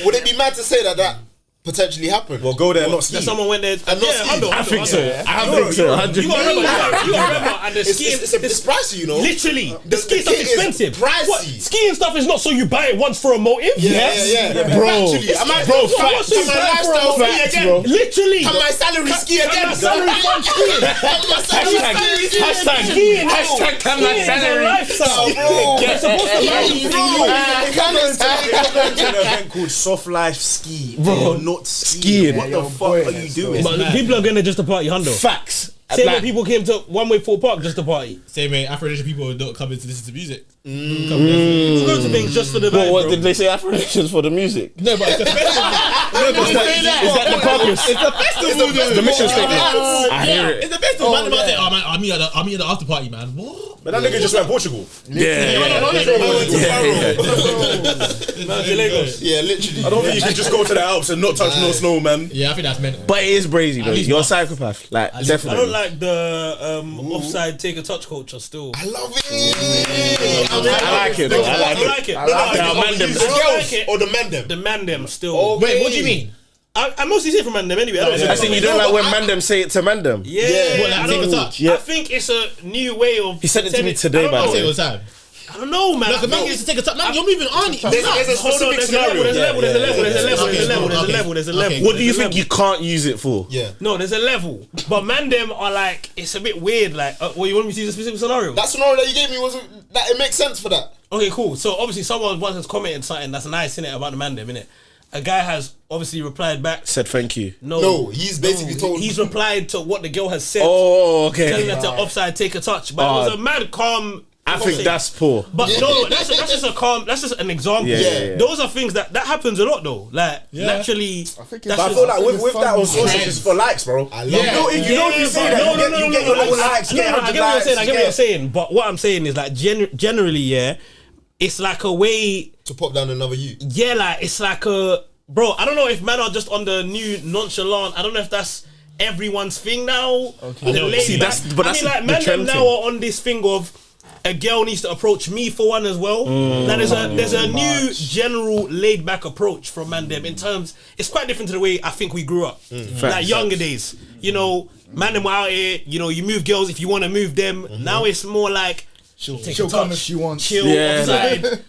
Would it be mad to say that potentially happened? Well, go there and not ski. That someone went there. And not ski. I think so. I think so. You gotta remember, and the skiing. It's pricey, you know. Literally, the ski stuff is expensive. Pricey. What? Skiing stuff is not so you buy it once for a motive. Yeah. Bro, Facts. Can my lifestyle ski again? Literally. Can my salary ski again? Can my salary fund skiing? Hashtag can my salary. Lifestyle, bro. It's supposed to An event called Soft Life Ski. Bro, not skiing. What the fuck are you doing? But people are going to just to party, hundo. Facts. Same way people came to One Way Full Park just to party. Same way Afro-Nation people don't come in to listen to music. People go to things just for the vibe, What bro. did they say? Afro-Nations for the music? No, but it's a festival. Is that the purpose? It's a festival. The mission statement. I hear it. It's a festival. Man, about it. Oh man, I'm here at the after party, man. What? But that nigga just went Portugal. Yeah. Yeah, literally. I don't think you can just go to the Alps and not touch no snow, man. Yeah, I think that's mental. But it is brazy though. least You're a once. psychopath. Like I definitely. don't like the offside take a touch culture still. I love it. I like it though. I like it. I like it. I Man them. The don't girls like it. or the men them? The man them still. Okay. Wait, what do you mean? I mostly say it from man them anyway. I think you don't like when man them say it to man them. Yeah, What, like, I take a don't- touch? Yeah. I think it's a new way of. He said it to me today, I don't by the know. Say it way. all the time. I don't know, man. Look, a man gets to take a touch. Man, you're moving on. There's a Hold on, specific there's a level, scenario. there's a level, there's a level, there's a level, Okay, there's a level, okay. there's a level. What do you There's a think level. you can't use it for? Yeah. No, there's a level. But man them are like, it's a bit weird. Like, well, you want me to use a specific scenario? That scenario that you gave me wasn't that. It makes sense for that. Okay, cool. So obviously someone once has commented something that's nice, innit, about the man them, innit? A guy has obviously replied back. Said thank you. No, he's basically told. He's replied to what the girl has said. Oh, Telling okay. her to offside take a touch. But it was a mad calm. I think that's poor. But no, that's just a calm. That's just an example. Yeah. Those are things that happens a lot though. Like naturally, I think that's But I just- feel like with that on social, it's for likes, bro. I love it. You know if you say that, you get your little likes, you get I 100 get what you're likes. saying. I get what you're saying. But what I'm saying is like generally, yeah, it's like a way. To pop down another you. Yeah, like it's like a bro. I don't know if men are just on the new nonchalant. I don't know if that's everyone's thing now. Okay. See, that's the men them trend now thing. are on this thing of a girl needs to approach me for one as well. Like there's a new general laid back approach from man them in terms. It's quite different to the way I think we grew up. Like younger days, you know, man them were out here. You know, you move girls if you want to move them. Now it's more like She'll take come a touch, if she wants. chill, Yeah, offside.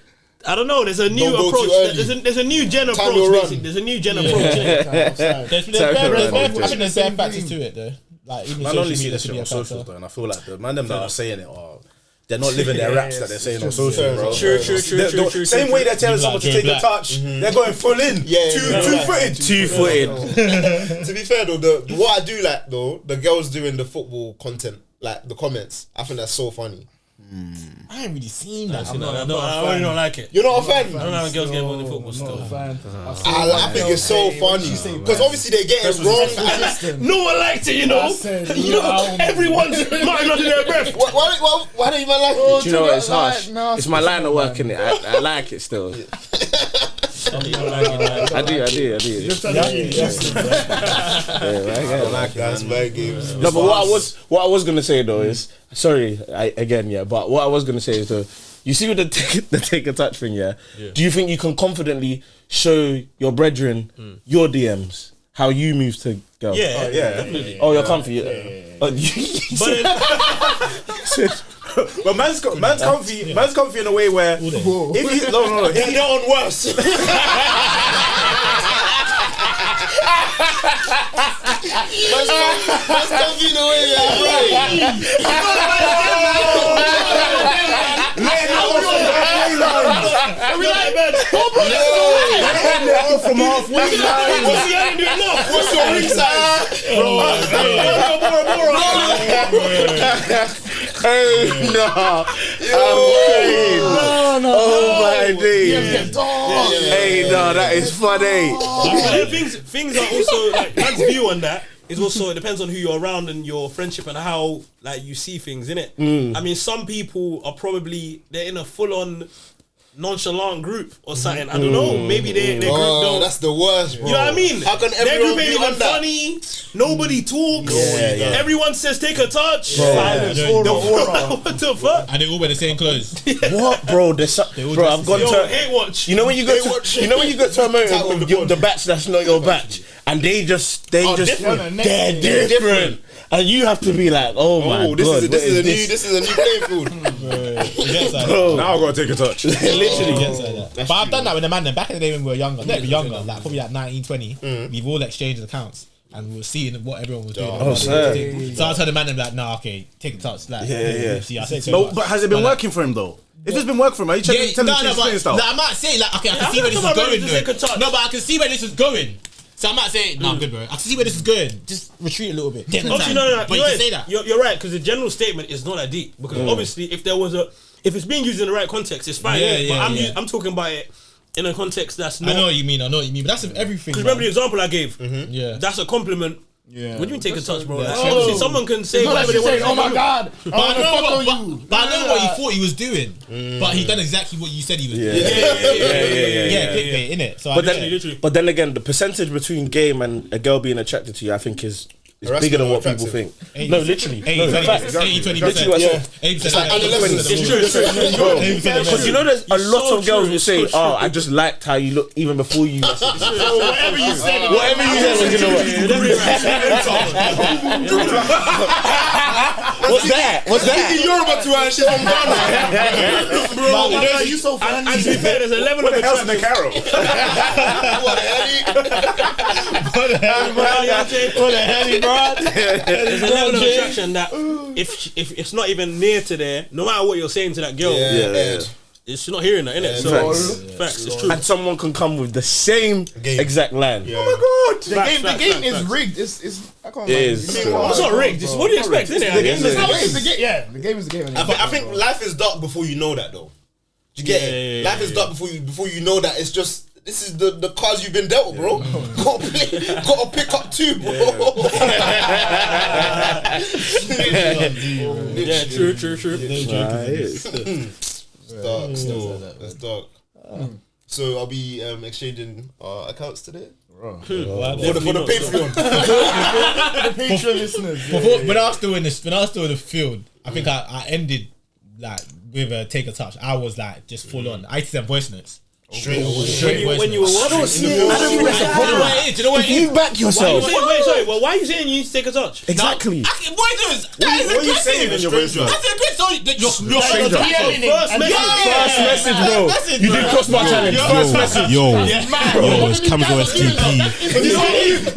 I don't know. There's a new Don't go approach. too early. There's a new gen Time approach. will run. Basically. There's a new gen approach. innit? I think there's bare Same factors thing. to it though. Like even Man social only see media this could shit be on a socials factor. though, and I feel like the man them that are saying it are. They're not living their raps that they're saying on social, bro. True. Same way they're telling someone to Black, take a Black. touch, they're going full in. Two-footed. 2-footed. To be fair though, what I do like though, the girls doing the football content, like the comments, I think that's so funny. I ain't really seen that. I really don't like it. You're not a fan? I don't know how girls get involved in football still. I think it's so funny because obviously they get it wrong. No one liked it, you know. Everyone's marking under their breath. Why don't you man like it? Do you know what? It's harsh. It's my line of work, innit? I like it still. I do. I like it. That's bad games. No, but what I was gonna say though is sorry, but what I was gonna say is though, you see with the take a touch thing, yeah. Do you think you can confidently show your brethren your DMs how you move to girls? Yeah, definitely. Oh, you're comfy. But man's comfy in a way where if you if They're on worse. That's comfy in the way, yeah, from halfway line. What's your ring size? Hey, no. Oh my days. Hey, no, that is funny. But things are also like man's view on that is also it depends on who you're around and your friendship and how like you see things, innit? I mean, some people are probably they're in a full on nonchalant group or something. I don't know. Maybe their group don't. That's the worst, bro. You know what I mean? How can their everyone group ain't be even on that? funny. Nobody talks. Everyone says take a touch. Silence, aura. What the fuck? And they all wear the same clothes. What, bro? Bro, I've gone to. Hate watch. You know when you go to a moment with the batch that's not your batch, and they're different. They're different. And you have to be like, oh my god, this is a new playing field. Now I've got to take a touch. Literally gets like that. But I've done that with the man. Then back in the day when we were younger, like probably like 19, 20, we've all exchanged accounts. And we were seeing what everyone was doing. So I told the man, like, nah, okay, take a touch. Like, But has it been working for him though? If it's been working for him, are you telling him to change stuff? I might say, like, okay, I can see where this is going. No, but I can see where this is going. So I might say, no, I'm good, bro. I can see where this is going. Just retreat a little bit. Obviously, no. But you can say that. You're right, because the general statement is not that deep. Because obviously, if it's being used in the right context, it's fine. But I'm talking about it in a context that's not. I know what you mean. But that's with everything. Because remember the example I gave? Yeah. That's a compliment. Yeah. What do you mean take a touch, bro? Obviously, someone can say whatever they want. Oh my god! But I know what he thought he was doing. But he done exactly what you said he was doing. Yeah, clickbait, innit? So but then again, the percentage between game and a girl being attracted to you, I think is bigger than what people think. No, literally. 80-20%. Because you know there's a lot of girls who say, oh, I just liked how you look even before you Whatever you said. What's that? Yoruba to her, she's from Ghana. Bro, you so funny. And to be fair, there's a level of attraction. What the hell, bro? There's a level of attraction that if it's not even near to there, no matter what you're saying to that girl, she's not hearing that, innit? So facts, it's true. And someone can come with the same exact line. Oh my god! The game is rigged. It's I can't. It's not rigged. What do you expect, innit? The game is the game. I think life is dark before you know that, though. You get it? Life is dark before you know that it's just. This is the cards you've been dealt, bro. Gotta pick up two, bro. True. It's dark. So I'll be exchanging our accounts today. For the Patreon. Patreon listeners. When I was still in the field, I think I ended like with a take a touch. I was like just full on. I used to send voice notes. Straight when you were what? I don't think that's a problem. Do you know what it is? You back yourself. Sorry. Well, why are you saying you need to take a touch? Exactly. What are you saying in your voice note? That's a good story. You're stranger. First message, bro. You did cross my challenge. First message. Yo, it's Camzo STP.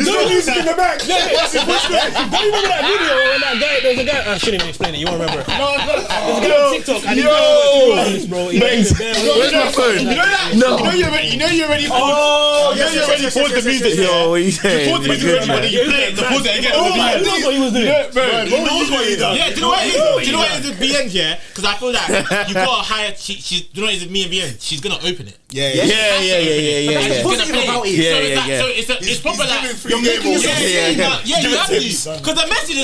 No music in the back. Do you remember that video when that guy? There's a guy. I shouldn't even explain it. You won't remember. There's a guy on TikTok and he's bro. Where's my phone? You know that? No. You know you already paused. Oh, you already paused the music. Yo, what are you saying? You paused the music already. You play it to pause it again. He knows what he was doing. He knows what he done. Yeah, do you know what it is? Do you know what it is with BN? Yeah, because I feel like you gotta hire. Do you know what it is with me and BN? She's gonna open it. Yeah. So it's proper like you're making yourself. Yeah, you have to. Because the message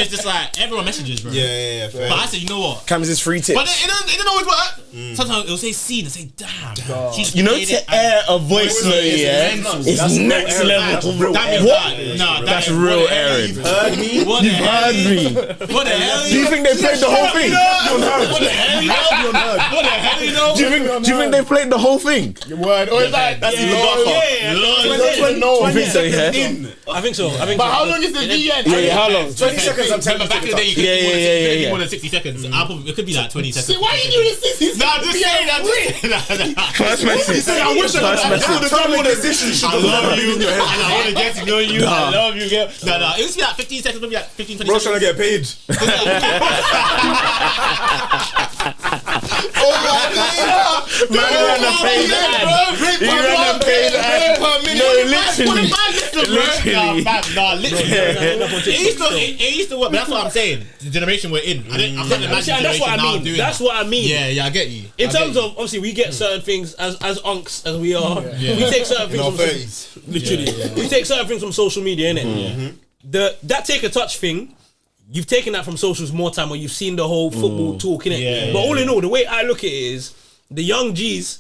is just like everyone messages, bro. Yeah. But I said, you know what? Cam's his free tips. But it doesn't always work. Sometimes it'll say scene and say, damn. You know, to air a voice note, it's next level. That's real airing. You've heard me. What the hell? Do you think they played the whole thing? What the hell? You know? Do you think they played the whole thing? Word. Or is that? That's even darker. No. I think so. But how long is the VN? Yeah, how long? 20 seconds. I'm telling you. Back in the day, you could do more than 60 seconds. It could be like 20 seconds. Why are you doing this? Nah, I'm just saying. First message. I wish I more decisions. I love you. And I want to get to know you. I love you, girl. No. It used to be like 15 seconds. Maybe like 15, 20 Bro, seconds. trying to get paid. Man ran a paid ad. He ran a paid ad. No, literally. It used to work, but that's what I'm saying. The generation we're in. I can't imagine that's what I mean. That's what I mean. Yeah, I get you. In terms of, obviously, we get certain things as unks as we are. We take certain things from 30s. Literally. We take certain things from social media, innit? That take a touch thing, you've taken that from socials more time when you've seen the whole football talk, innit? But all in all, the way I look at it is, the young G's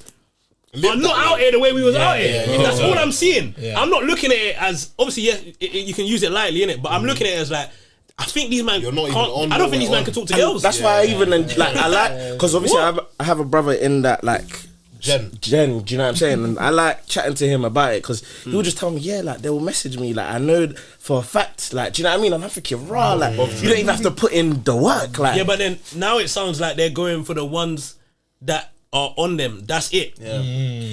are not out here the way we was out here. That's all I'm seeing. I'm not looking at it as obviously you can use it lightly, innit? But I'm looking at it as like I think these men can't. I don't think these men can talk to girls. That's why I even like I like because obviously I have a brother in that like. Jen, do you know what I'm saying? And I like chatting to him about it because he would just tell me, like they will message me, like I know for a fact, like do you know what I mean? And I'm thinking, raw, like you don't even have to put in the work, like. Yeah, but then now it sounds like they're going for the ones that are on them. That's it. Yeah.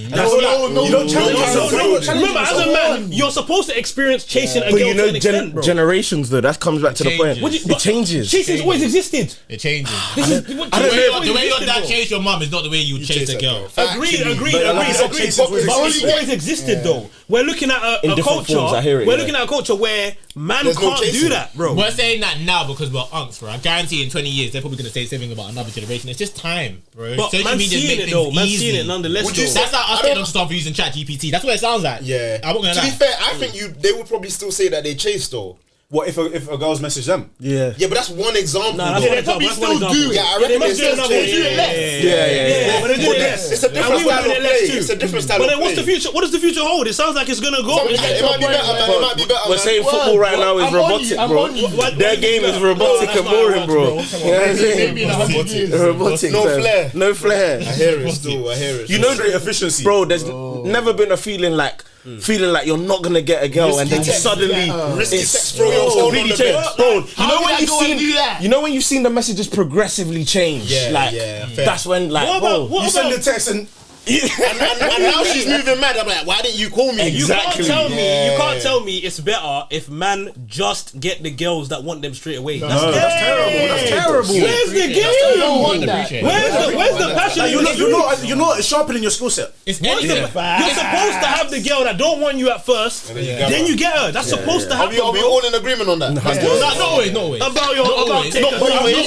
That's no, you don't challenge. Remember, as a man, you're supposed to experience chasing a girl to an extent, bro. Generations though, that comes back to the point. It changes. Chasing's always existed. It changes. The way your dad chased your mum is not the way you chase a girl. Agreed. But it's always existed though. We're looking at a culture. We're looking at a culture where man can't do that, bro. We're saying that now because we're unks, bro. I guarantee in 20 years they're probably gonna say something about another generation. It's just time, bro. But man seeing it though. Man seeing it nonetheless. That's like us getting on stuff using ChatGPT. That's what it sounds like. Yeah. To be fair, I think they would probably still say that they chase though. What if a girl's message them? Yeah, but that's one example. Nah, they probably still do. Yeah, I reckon they still do it less. Yeah. But they do it less. It's a different style of play. It's a different style of play. But then what's the future? What does the future hold? It sounds like it's gonna go. It might be better, man. It might be better. We're saying football right now is robotic, bro. Their game is robotic and boring, bro. Robotic. No flair. I hear it still. You know, straight efficiency, bro. There's never been a feeling like you're not gonna get a girl and then suddenly it's throw your phone on the bed. Bro, you know when you've seen the messages progressively change. That's when you send the text and now she's moving mad. I'm like, why didn't you call me? Exactly. You can't tell me it's better if man just get the girls that want them straight away. That's terrible. Where's the game? Where's the passion? You're not sharpening your skill set. You're supposed to have the girl that don't want you at first, then you get her. That's supposed to happen. Are we all in agreement on that? Not always.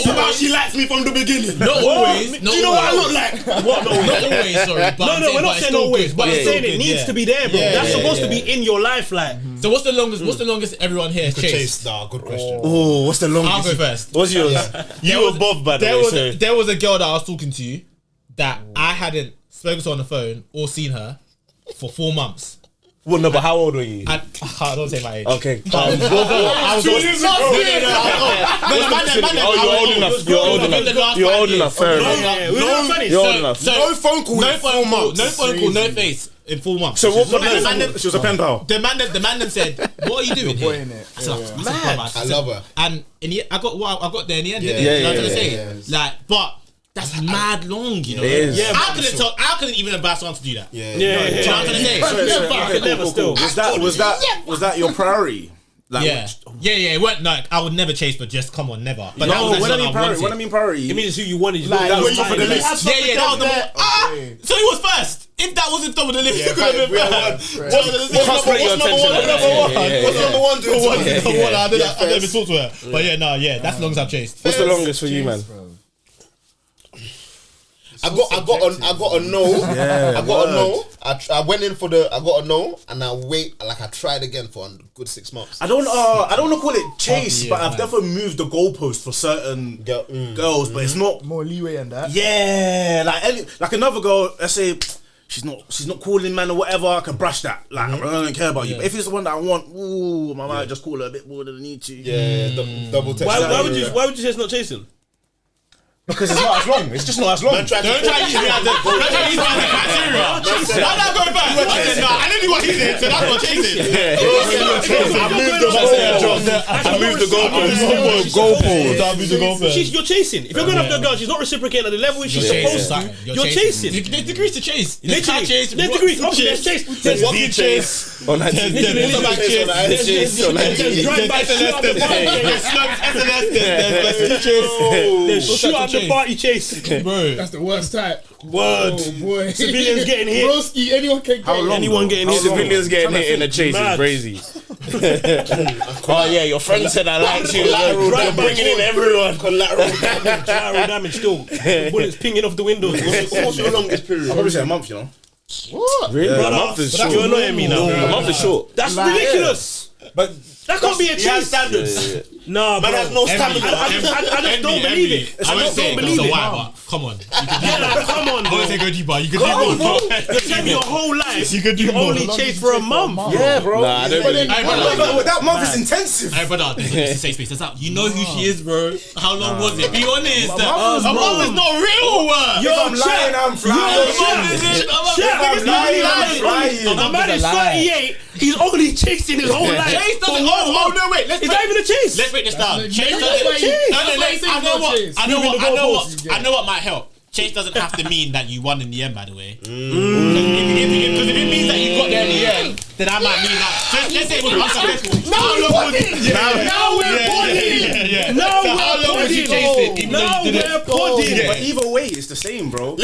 About she likes me from the beginning. Not always. Do you know what I look like? Not always. Sorry. No, we're not saying always, but I'm saying it needs to be there, bro. That's supposed to be in your life, like. So what's the longest everyone here has chased? Nah, good question. Oh, what's the longest? I'll go first. What's yours? You above, by the way. There was a girl that I was talking to that I hadn't spoken to on the phone or seen her for 4 months. Well, no, but how old were you? I don't say my age. Okay. You're old enough. Fair enough. You're old enough. No phone call. No phone call. No face in 4 months. So what? She was a pen pal. The man then said, "What are you doing here?" I said, I love her. And I got there in the end. You know what I'm saying? Like, but. That's mad long, you know. It is. Yeah, I couldn't even advise someone to do that. You know what I'm trying to say? Was that your priority? Like, yeah. It weren't like I would never chase, but just come on, never. But no, when I mean priority, it means who you wanted. Like, that was for the list. That was the one. So he was first. If that wasn't top of the list, you could have been first. What's number one? I didn't even talk to her. But that's the longest I've chased. What's the longest for you, man? I got a no. I got a no. I went in for I got a no, and I tried again for a good 6 months. I don't want to call it chase, but I've definitely moved the goalpost for certain girls, but it's not more leeway in that. Yeah, like another girl, let's say she's not calling man or whatever, I can brush that. Like I don't care about you. But if it's the one that I want, I might just call her a bit more than I need to. Yeah, double text. Why would you say it's not chasing? Because it's not as long. It's just not as long. Don't try to use me as a criteria. Why not go back? I didn't do what he did, so that's not chasing. I moved the goalpost. You're chasing. If you're going after a girl, she's not reciprocating at the level she's supposed to. You're chasing. There's degrees to chase. There's degrees. There's chase. There's walking chase. On that There's drive-by There's shoot at the party chase. Bro, that's the worst type. Word. Oh boy. Civilians getting hit. Broski, anyone can get hit. Anyone getting hit. Civilians getting hit in a chase is crazy. Oh yeah, your friend said I liked you. You're bringing in everyone. Collateral damage still. Bullets pinging off the windows. What's your longest period? I'll probably say a month, you know. What? Really? Brother, a month is short. You're annoying me now. A month is short. That's ridiculous. But That can't be a He has chase. standards. No, Man bro. has no standards. I just don't believe it. I I won't just say don't it believe because of it. why, but come on. Come on, I bro. won't say go deeper. You could do Come on, more. bro. You're telling me your whole life You could do you more. only chased for a month. Yeah, bro. Nah, I don't believe. Hey, But that month is intensive. Hey, brother, this is a safe space. That's out. You know who she is, bro. How long was it? Be honest. My mum was Her mum is not real. Yo, I'm lying, I'm flying. The man is 38. He's only chasing his whole life. Chase doesn't. Oh no, wait. It's not even a chase. Let's break this down. Chase That's doesn't. why you- No, that's why you say I know no what. chase. I know what. Moving the goalposts, I know what might help. Chase doesn't have to mean that you won in the end, by the way. Because if it means that you got there in the end, then I might mean that. So let's say it was unsuccessful. Now we're podding. Now we're podding. Now So how long was you chasing? Even though Now you didn't? we're podding. But either way, it's the same, bro.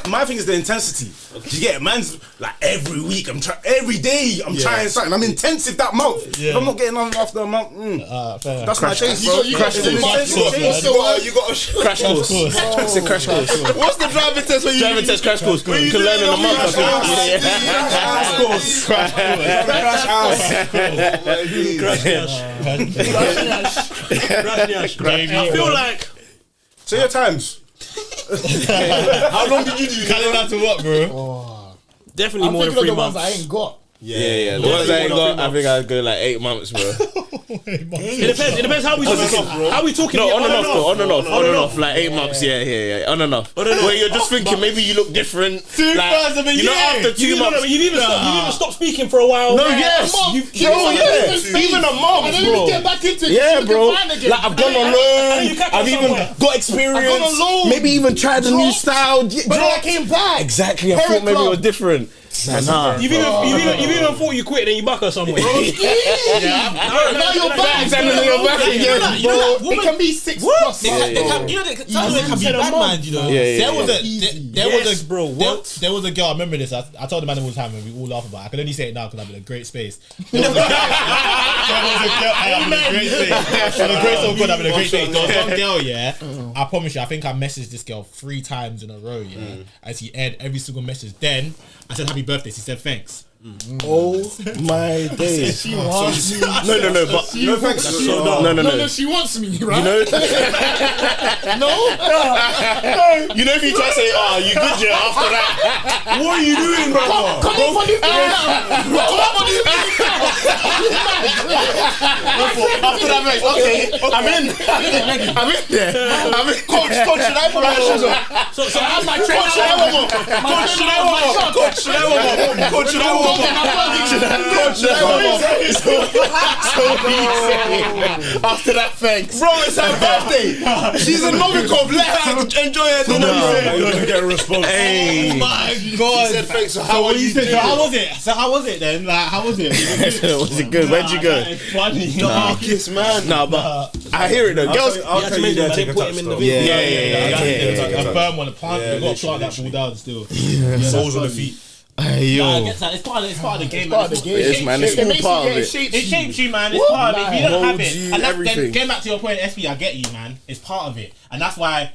My thing is the intensity. You get it? Man's like every week. Every day. I'm trying something. I'm intensive that month. If I'm not getting on after a month, that's my chase, bro. You got It's an intensive chase. You got a Crash course. It's a crash course. What's the driving test when you Driving test crash course. You can learn in a month. I think. Crash course. Crash house. I feel like So your times. How long did you do? Calendar to what, bro? definitely I'm more than thinking 3 of the ones months. I ain't got. Yeah. The ones I ain't got, I think I'd go like 8 months, bro. It depends how we talking. How we talking? No, Yeah, on and off, like 8 months. Yeah, on and off. Where you're just thinking maybe you look different. Two-thirds of a year. After 2 months. You need to stop speaking for a while. No, yes. Even a month, And then bro. you get back into it. Yeah, you bro. can find again. Like I've gone on and you loan. catch I've up even somewhere. got experience. I've gone on loan. Maybe even tried a new style. But then I came back. Exactly. I thought maybe it was different. Nah. You've even thought you quit, then you back her somewhere. Now you're back. Bro, It can be 6 plus. They can be bad man, you know. Yeah. There was a girl. I remember this. I told the man all the time, and we all laugh about it. I can only say it now because I'm in a great space. There was a girl. I'm in a great space. I'm in a great space. God, I'm in a great space. There was one girl, yeah. I promise you, I think I messaged this girl 3 times in a row, yeah. And she aired every single message. Then I said happy birthday. She said thanks. Oh my days. She wants me. No, but no thanks. No, she wants me, right? You know, No. you know if you try to say, "Oh, you good, yeah?" After that, what are you doing, brother? Come on for this After that, mate, okay, I'm in there. Coach, should I put my shoes on? So I have my trainer. Coach, should I warm up? Coach, should I warm up? After that, thanks. Bro, it's her birthday. She's a Novikov. Let her enjoy her dinner. You're gonna get a response. Hey. Oh my God. She said thanks. So how are you doing? How was it? So how was it then? Like, how was it? Was it good? Where'd you go? It's funny. Darkest man. Nah, but I hear it though. Girls, I'll tell you that. Take a touch though. A firm one. A plant. You got to plant that ball down still. Soles on the feet. hey, I yo. get that. It's part of the game. part of the game. It is, man. It's all part of it. It shapes you, man. It's part of it. If you don't have Molds it, you, and that's everything. then getting back to your point, SP, I get you, man. It's part of it, and that's why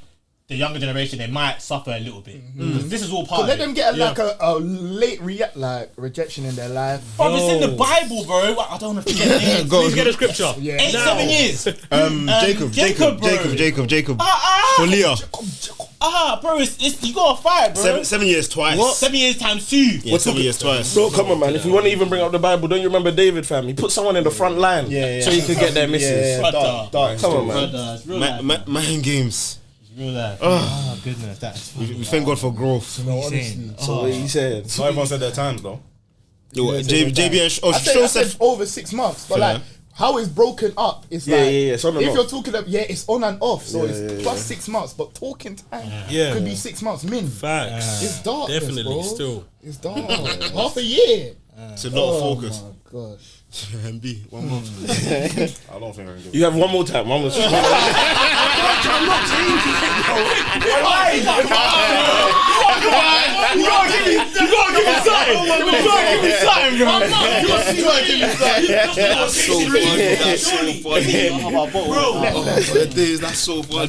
the younger generation they might suffer a little bit. Because this is all part Let of it. them get a late rejection in their life. Bro, it's in the Bible, bro. I don't know if you get it. Please get a scripture. 7 years. Jacob. For Leah. Bro, it's you gotta fight, bro. 7 years twice. What? 7 years times 2. Yeah, 7 years twice. Bro, come on, man. If you want to even bring up the Bible, don't you remember David, fam? He put someone in the front line so you could get their missus. Brother. Come on, man. Brother, it's real life. Mind games. It's real life. Oh, goodness, that's We thank God for growth. No, honestly. So what he said. Not everyone said their times though. Yo, JB and I said over 6 months, but like how it's broken up is like it's on and if off. you're talking about it's on and off, so it's plus 6 months, but talking time could be 6 months min. Facts. It's dark, Definitely, bro. still. It's dark. Half a year. It's a lot of focus. Oh my gosh. MB, 1 month. I don't think I can give You have one more time. One more time. You gotta give me something. That's so funny. That's so funny. That's so funny.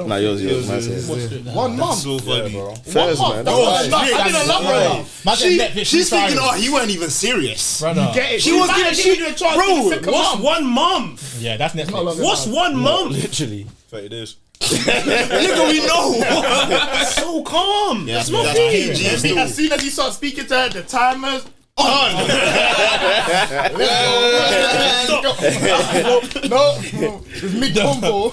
Nah, yours, man. 1 month. So funny. Fairs, man. I didn't love her. She's thinking, oh, he weren't even serious. Brother. Get it. She was giving you a chance. Bro, what's 1 month? Yeah, that's Netflix. What's 1 month? Literally. 30 days. Nigga, we know. So calm. Yeah, That's my that's thing. PG still. As soon as you start speaking to her, the timer's on. No, it's mid-combo.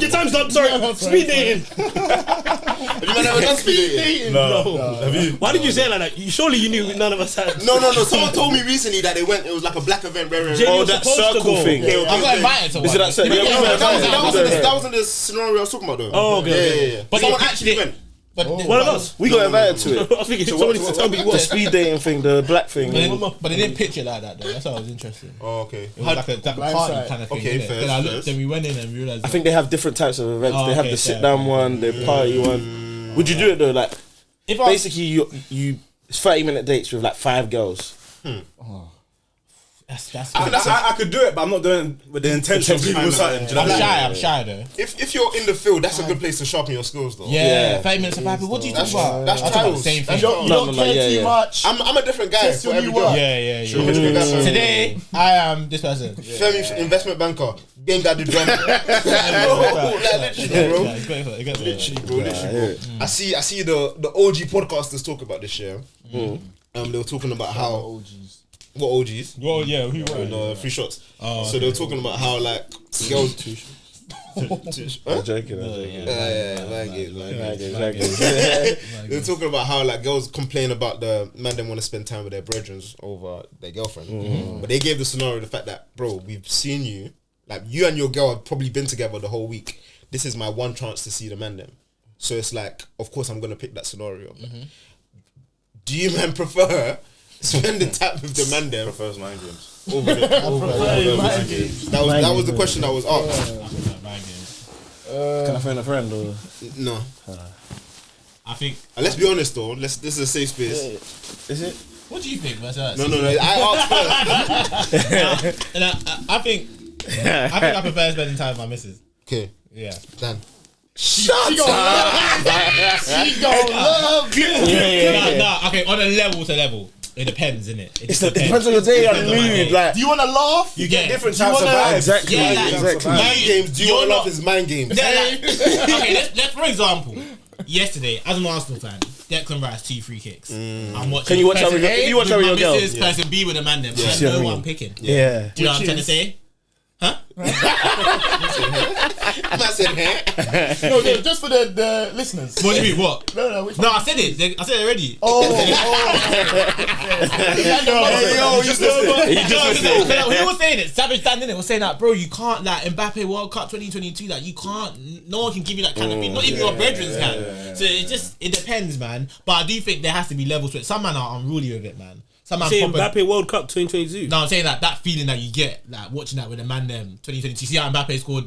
Your time's done. Sorry. Speed dating. Have you never done speed dating? No. Have you? Why did you say it like that? Surely you knew none of us had. No. Someone told me recently that it was like a black event. Jenny Oh, was that supposed to circle go. thing. I got invited to one. Is it that circle? Yeah, Yeah, that wasn't the scenario I was talking about though. Oh, okay. Yeah. But Someone they- actually went. But One of us. We got invited to it. I think somebody needs to tell me The what. speed dating thing, the black thing. But they didn't pitch it like that though. That's why I was interested. Oh, okay. It was like a party kind of thing. Okay, innit? fair, Then I fair. looked, then we went in and realized. I think they have different types of events. Oh, They have okay, the fair. sit down one, the party one. Would you do it though? Like if I, basically, you it's 30-minute dates with like 5 girls. that's I could do it, but I'm not doing it with the intention of people something. Do you know I'm what I mean? shy though. If you're in the field, that's a good place to sharpen your skills though. Yeah, 5 minutes of happy. What do you talk about? That's I talk about the trials. same thing. You don't care too much. I'm a different guy Test for your every new girl. work. Yeah. I'm a different guy for every Today I am this person. Femi, investment banker. Game guy do drum. Literally, bro. I see the OG podcasters talk about this year. They were talking about how what OGs? Well, yeah, who were? Free shots. So they were talking about how like girls. I'm joking. Man games. They were talking about how like girls complain about the man didn't want to spend time with their brethren over their girlfriend. But they gave the scenario the fact that, bro, we've seen you, like you and your girl have probably been together the whole week. This is my one chance to see the man them. So it's like, of course I'm gonna pick that scenario. Do you man prefer spending time with the man them? Prefers mind games. Over Mind games. that was the question that was asked. Can I find a friend or? No. I think. And let's be honest though. This is a safe space. Is it? What do you think, Marcel? No. I asked first. And I think I prefer spending time with my missus. Okay, Yeah. done. She gon' love. Nah. Okay, on a level to level, it depends, innit? It depends on your day and mood. Like Do you wanna laugh? you get Different types of vibes. exactly, Yeah, like- exactly. Mind games. Do you You're want not- love is mind games. Yeah, like, okay, let's for example, yesterday as an Arsenal fan, Declan Rice 2 free kicks. I'm watching. Can you watch that person with your- A if you watch that with my your girl? missus, person B with a man them. I see what I know mean. what I'm picking. Yeah. Do you know what I'm trying to say? I said, hey. No, just for the listeners. What do you mean? What? No, which No, one? I said it. I said it already. He was saying it. Savage Dan in it was saying that, bro. You can't like Mbappe World Cup 2022. Like you can't. No one can give you that kind of thing. Not even your brethren can. So it depends, man. But I do think there has to be levels to it. Some man are unruly with it, man. Some man Say proper- Mbappe World Cup 2022. No, I'm saying that feeling that you get like watching that with a man them 2022. See how Mbappe scored?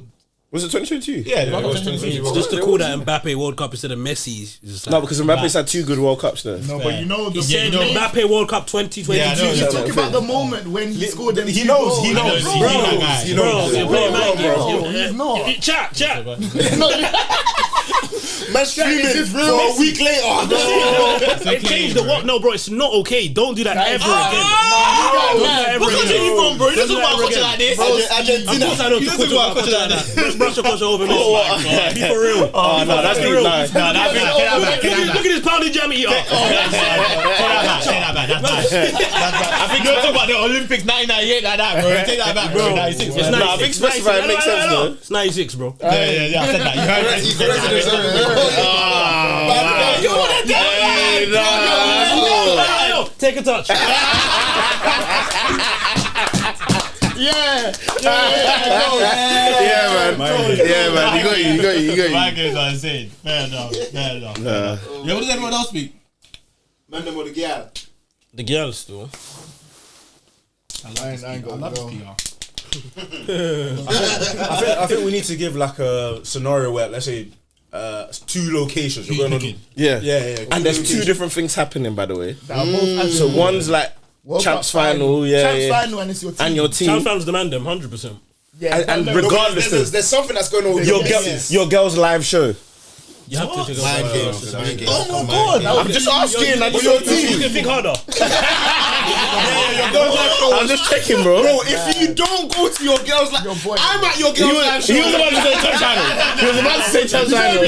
Was it 2022? Yeah, it was 2022. Just to call that Mbappe World Cup instead of Messi's. Just like, No, because Mbappe's had 2 good World Cups there. No, but you know the Yeah, you know- Mbappe World Cup 2022. Yeah, I know, He's yeah. talking about the moment when he scored them. He two knows, goals. he knows. Bro, He Bro, knows. you're playing mind games. Bro, he's not. Chat. Man streaming is real for a Messi. week later. It changed the what? No, bro, it's not okay. Don't do that ever again. Oh, Don't do that ever what country again. you from, bro? You don't Don't talk about do that culture ever like this. Of Argentina. course I don't You talk don't talk about about culture like that. Brush your culture over this. Be for real. Oh no, that's real. nice. No, that's bad. Look at this pounded jam eater. Say that back. That's bad. I think you don't talk about the Olympics 1998 like that, bro. Take that back, bro. 96. It's man. No, I think specify it makes sense, though. It's 96, bro. Yeah. I said that. You heard it. You corrected himself. Take a touch. Yeah. Yeah, man. You got My games are insane. Fair enough. Yeah, what does everyone else speak? Man, them with the girl. The girls still. I ain't got love no. PR. I think we need to give like a scenario where, let's say, 2 locations. You're going on. Yeah. Yeah. And there's 2 different things happening, by the way. So So one's like World champs Cup final, Champs yeah. final, and it's your team. And your team. Champ fans demand them 100%. Yeah, and no, regardless of There's something that's going on with your your girl, missus. your girl's live show. You have to go. Mind games. Oh my god! I'm just asking. I just You want to can think harder. I'm just checking, bro. Bro, if you don't go to your girls like I'm at your girls live show. He was about to say Church Channel. He was about to say Church Channel.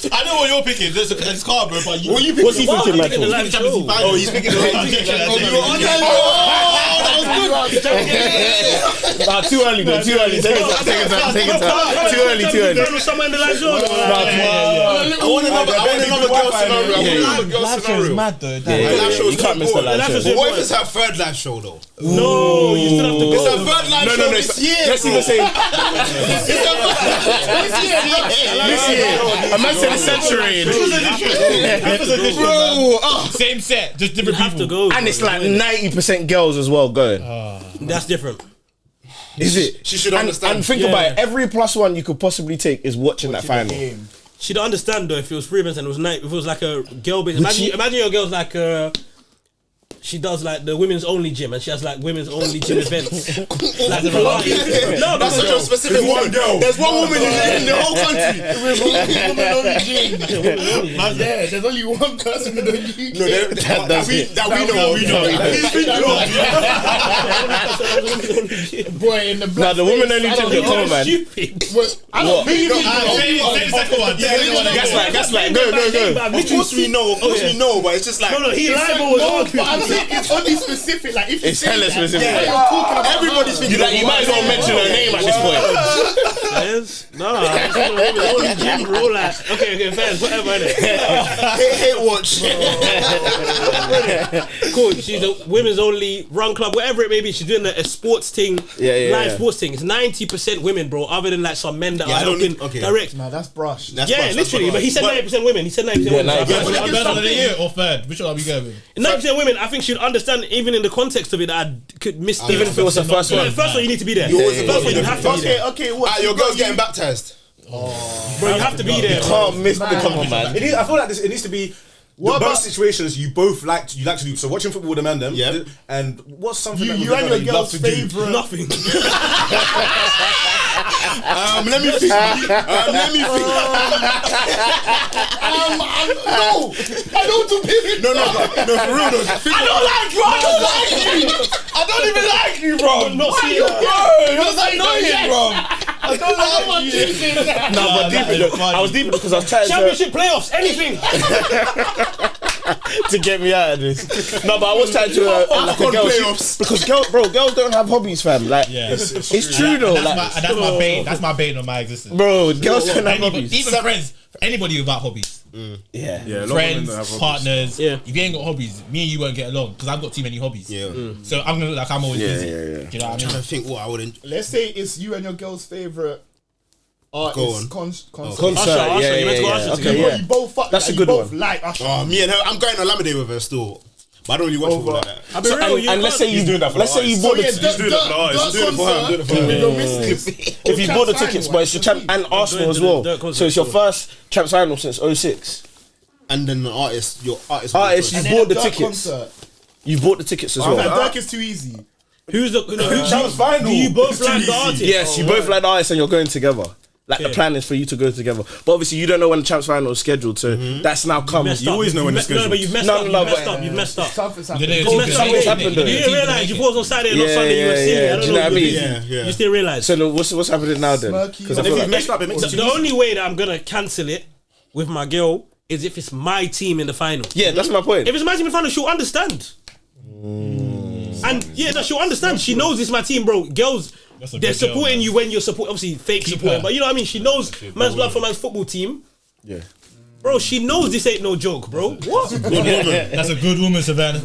I know what you're picking. It's hard, bro. But What you What's he thinking, man? Oh, he's picking the rejection. Oh, you were on that. Nah, too early, though. Too early. Take it time. Too early. Somewhere in the live show. I want another girl scenario. live show is mad though. Live show You can't miss the live show. But what if it's her third live show though? No, you still have to It's go. her third live show this year. Let's even say This year. a man said a century. Bro, Same set, just different You have to go. And it's like 90% girls as well going. That's different. Is it? she should understand. And think about it. Every +1 you could possibly take is watching that final. She'd understand though if it was free events and it was night. If it was like a girl base. Imagine your girl's like she does like the women's only gym and she has like women's only gym events. Like no, That's such a specific woman. There's one woman in the whole country. There's only one person in the UK. No, that we know. Boy, in the Nah, the woman only gym get common, man. Stupid. I don't Say the second one. Gaslight. Go. Of course we know, but it's just like No, he live was but I'm saying it's only specific. Like if you It's say hella that, specific. you're talking about everybody's thinking. You might as well mention her name at this point. Nah, only gym bro. Like, okay, fans, whatever. Hate watch. Cool. She's a women's only run club, whatever it may be. She's doing a sports thing, live sports thing. It's 90% women, bro. Other than like some men that are helping direct. Nah, that's brush. Literally. But he said 90% women. He said 90% women. Best of the year or third? Which one are we going with? 90% women. I think she'd understand, even in the context of it, that I could miss. Even if it was the first one. The first one, you need to be there. First one, you have to be there. Okay, what? Your girl's getting baptized. Bro, you have to be there. Can't miss the common, man. I feel like it needs to be both situations you both like to do. So watching football with the man, them. Yeah. And what's something that You and your you love girl's to do? favorite. Nothing. Let me think. No, I don't do period. No, for real though. I don't like you. I don't even like you, bro. Not see it. That's annoying, bro. I don't like you. No, but deep in it, I was deep in it because I was trying Championship playoffs, anything. to get me out of this. No, but I was trying to like a girl because girls don't have hobbies, fam. Like it's true though. That's my bane. That's my bane on my existence. Bro, girls don't have hobbies. Even friends, anybody without hobbies. Yeah. Friends, partners. If you ain't got hobbies, me and you won't get along because I've got too many hobbies. So I'm gonna look like I'm always busy. Do you know what I mean? I think what I wouldn't. Let's say it's you and your girl's favorite artist. Concert. Concert. Yeah. You both fuck. That's a good one. one. Like Usher. Me and her, I'm going to Lamade with her still. But I don't really watch football like that. I'll be real. And let's say you doing that for let's say you bought He's doing it for the artist. He's doing it for him. if you bought the tickets, but it's your champ and Arsenal as well. So it's your first Champions final since 06. And then the artist, your artist. You bought the tickets. You bought the tickets as well. Dirk is too easy. Who's the Champions final? Do you both like the artist? Yes, you both like the artist and you're going together. Like the plan is for you to go together, but obviously you don't know when the Champs final is scheduled, so that's now come. You always know when it's scheduled. No, but you've messed up. You've messed up. Something's You happened. Something's happened though. You didn't realise you was on Saturday, not Sunday. You were silly. I Do you don't know what I mean? Yeah. You still realise. So what's happening now then? Because I If feel you've like messed up, it makes The only way that I'm gonna cancel it with my girl is if it's my team in the final. yeah, that's my point. If it's my team in the final, she'll understand. And she'll understand. She knows it's my team, bro. Girls, they're supporting you when you're supporting. Obviously, fake supporting, but you know what I mean. She knows man's blood for man's football team. Yeah. Bro, she knows this ain't no joke, bro. What? That's a good woman, Savannah.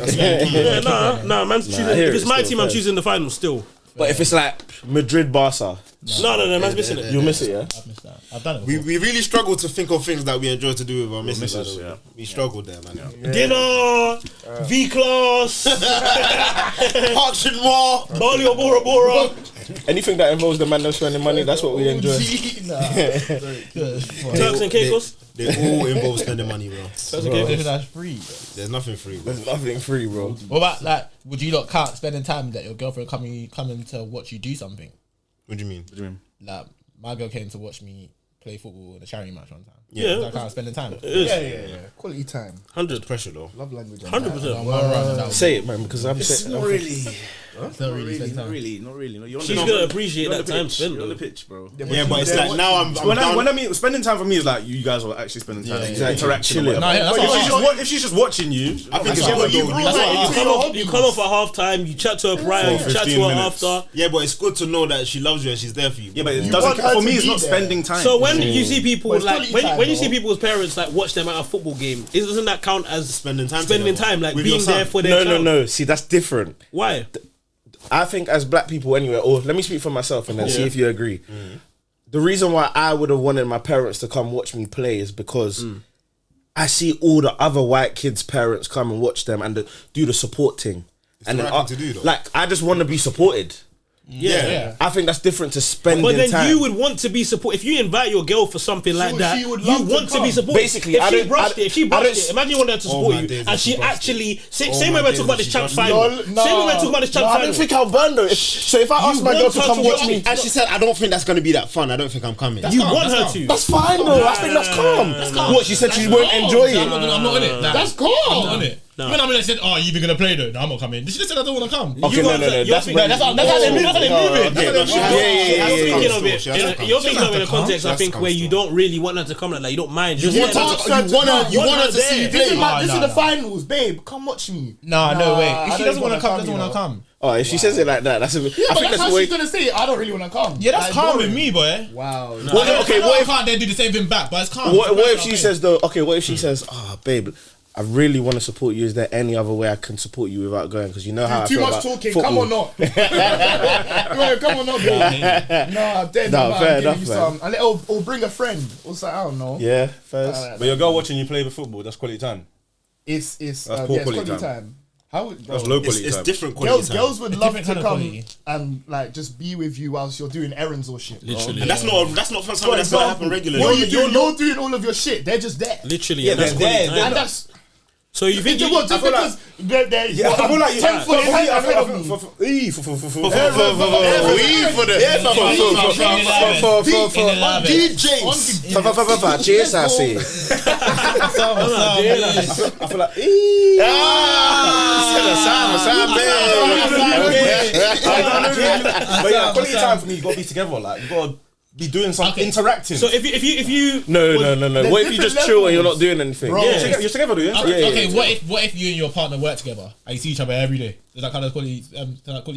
Nah, man's choosing. If it's my team, I'm choosing the final still. But if it's like Madrid, Barca, No, man's missing it. you'll miss it, yeah. I've missed that. I've done it. We really struggle to think of things that we enjoy to do with our missus. We struggled there, man. Dinner, V-Class, Parks and More. Bali or Borough. Anything that involves the man not spending money, that's what we enjoy. Turks and Caicos. They all involve spending money, bro. That's free. There's nothing free, bro. There's nothing free, bro. What about like? Would you not count spending time that your girlfriend coming to watch you do something? What do you mean? Like my girl came to watch me play football in a charity match one time. Yeah. That kind of spending time. Yeah. Quality time. 100 Pressure though. Love language. 100%. Say it, man, because I'm saying Not really. It's not really spending time. Not really. No, you're She's gonna appreciate that time spent. You're on the though. pitch, bro. Yeah, but it's like now I'm When down. I mean spending time for me is like you guys are actually spending time, interacting. Chilling. No, yeah, that's what If she's just watching you, I think it's good. You come off at half time, you chat to her prior, you chat to 15 her minutes. after. Yeah, but it's good to know that she loves you and she's there for you. Yeah, but it You doesn't. want her For to me, it's be not there. spending time. So when you see people But it's like quality time, when you see though. people's parents like watch them at a football game, doesn't that count as Spending time Spending together. time, like With being your son. there for their child. No. See, that's different. Why? I think as black people anyway, or let me speak for myself and then see if you agree. The reason why I would have wanted my parents to come watch me play is because I see all the other white kids' parents come and watch them and do the support thing. And the then, right thing to do, though. like, I just want to be supported. Yeah. I think that's different to spending But then time. you would want to be supported. If you invite your girl for something like would- that, she would you love to want to be come. supported. Basically, if I she don't- brushed I- it, if she I brushed don't- it, imagine you want her to support my you, days, and if she she brushed actually say my when we're days, talking about if this she champ brushed final. No, Say when we're talking about this champ I final. don't think I'll burn though. So if I ask my girl want to her come to watch watch me, it. And she said, I don't think that's going to be that fun. I don't think I'm coming. You want her calm. to. that's fine though. I think that's calm. What, she said she won't enjoy I'm it? not on it. Like, That's cool. I'm not on it. No. When I said, "Oh, you even gonna play though?" No, I'm not coming. She just said, "I don't want to come." Okay, You no. want to- you're That's thinking- That's how they move. That's how they move it. Okay, That's how yeah, they move it. yeah, I'm thinking yeah. of it. She has to come. You're thinking of it in a She has context, to I think, come where still. you don't really want her to come. Like you don't mind. You want her to see you play. This is the finals, babe. Come watch me. No way. I If she don't doesn't want to wanna come, come, doesn't you want to know. come. Oh, if she says it like that, that's a. Yeah, I but think that's that's how the way. she's gonna say it. I don't really want to come. Yeah, that's Like, calm boring. with me, boy. Wow. Okay, What if I can't then do the same thing back? But it's calm. What if she says though? Okay, what if she says, "Ah, babe, I really want to support you. Is there any other way I can support you without going? Because you know how I Too feel much about talking. football." Come on, not. Come on, not, babe. No, I'm dead. No, man. fair Give enough, me man. some. Or bring a friend. Or something, I don't know. Yeah, first. But your girl watching you play the football, that's quality time. It's poor yeah, it's quality quality time. time. How would, That's bro, low quality It's time. different quality time. girls would love to different kind of come quality. and like just be with you whilst you're doing errands or shit. Literally. And that's not something that's going to happen regularly. You're doing all of your shit. They're just there. Literally, Yeah, and that's they're quality there, time. And that's So you think just because they're Yeah, I feel like you 10 foot ahead of me. Cheers, I see. I feel like but yeah, quality time for me, you gotta be together. Like you gotta be doing something, interacting. So if you No. What if you just chill and you're not doing anything? Bro. you're together, do you? Okay, what if you and your partner work together and you see each other every day? Is that kind of quality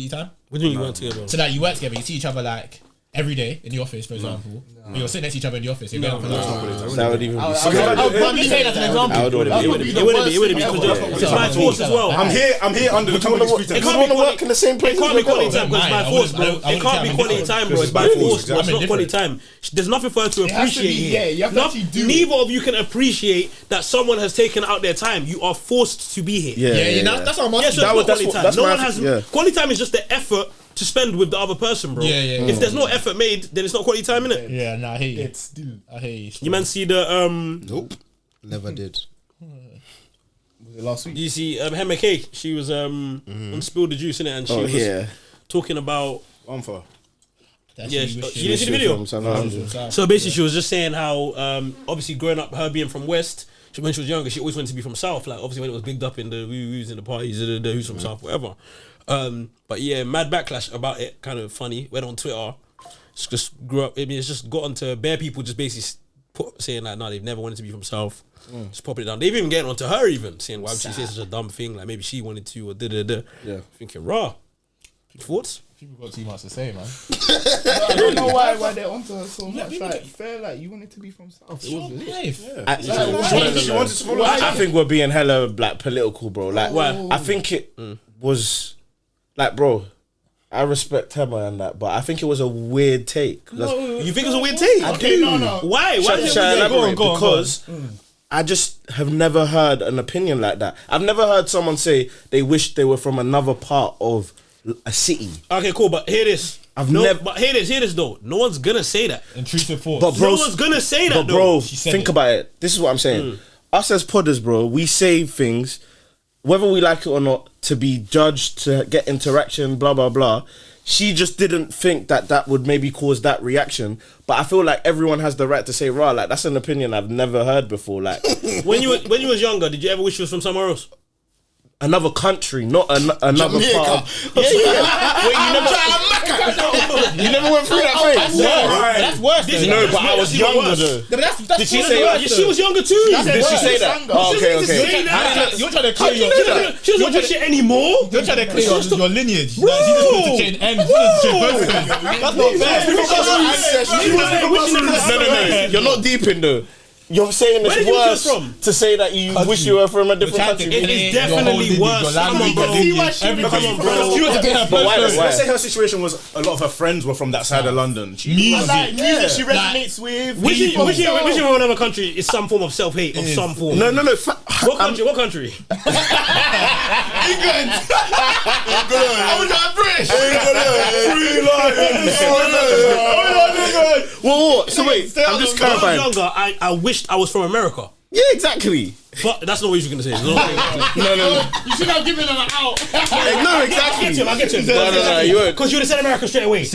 time? what do you want together? So that you work together, you see each other like every day in the office, for example. Or you're sitting next to each other in the office. You're going out for lunch. That would even be. I'm just saying that's an example. I would want to be. It wouldn't be because it's my force as well. I'm here under the company's pretense. It You want to work in the same place It can't as be quality your time girl? because it's by I force, bro. wouldn't It can't be count quality it. time, bro. It's by It's force, bro. It's different. not quality time. There's nothing for her to It has to appreciate be, here. yeah, you have to actually do it. Neither of you can appreciate that someone has taken out their time. You are forced to be here. Yeah, that's what I'm Yeah, asking. so it's not that's quality what- time. that's No my- one has yeah. quality time is just the effort to spend with the other person, bro. Yeah. If there's no effort made, then it's not quality time, innit? Yeah, nah, I hear you. It's still. I hear you. You man see the Nope. Never did. Was it last week? you see Hema K, she was on Spill the Juice, innit? And she Oh was yeah. talking about yeah, you didn't see the video? So basically, she was just saying how, obviously, growing up, her being from West, when she was younger, she always wanted to be from South. Like, obviously, when it was bigged up in the who's in the parties, who's from South, whatever. But yeah, mad backlash about it, kind of funny. Went on Twitter, just grew up. I mean, it's just got onto bare people just basically saying like, no, they've never wanted to be from South. Just popping it down. They've even getting onto her, even saying why would she say such a dumb thing? Like maybe she wanted to or da. Yeah. Thinking raw. Thoughts? People got too much to say, man. I don't know why they're onto her so much. Like, fair, like, you wanted to be from South. It was lit. She wanted to follow. I think we're being hella like political, bro. Like, Why? I think it was like, bro. I respect Hema and that, but I think it was a weird take. You think it's a weird thing? Okay, no. Why? Why Shall is it I weird? elaborate? Because I just have never heard an opinion like that. I've never heard someone say they wish they were from another part of a city. Okay, cool, but hear this. never- But hear this though. No one's gonna say that. Intrusive thoughts. But bro, No one's gonna say that but though. bro, said think it. about it. This is what I'm saying. Us as podders, bro, we say things, whether we like it or not, to be judged, to get interaction, blah blah blah. she just didn't think that would maybe cause that reaction. But I feel like everyone has the right to say, "Rah, like that's an opinion I've never heard before." Like when you was younger, did you ever wish you was from somewhere else? Another country, not another part. Wait, you never went through that phase? No, that's worse. No, but I was younger though. Did she say that? She was younger too. Did she say that? Oh, okay. You're trying to clear your. She doesn't wish it anymore. You're trying to clear your lineage. She just wants to change ends. That's not fair. No. You're not deep in though. You're saying it's worse to say that you wish you were from a different country. It is definitely worse. Come on, bro. But why? Let's say her situation was a lot of her friends were from that side of London. Music she resonates with. Wishing from another country is some form of self-hate of some form. No. What country? England. I was not British. Whoa. So wait, I'm just clarifying. When I was younger, I wished I was from America. Yeah, exactly. But that's not what you're going to say. No. You should have given them an out. No, exactly. I'll get to him. No, you won't. Because you would have said America straight away.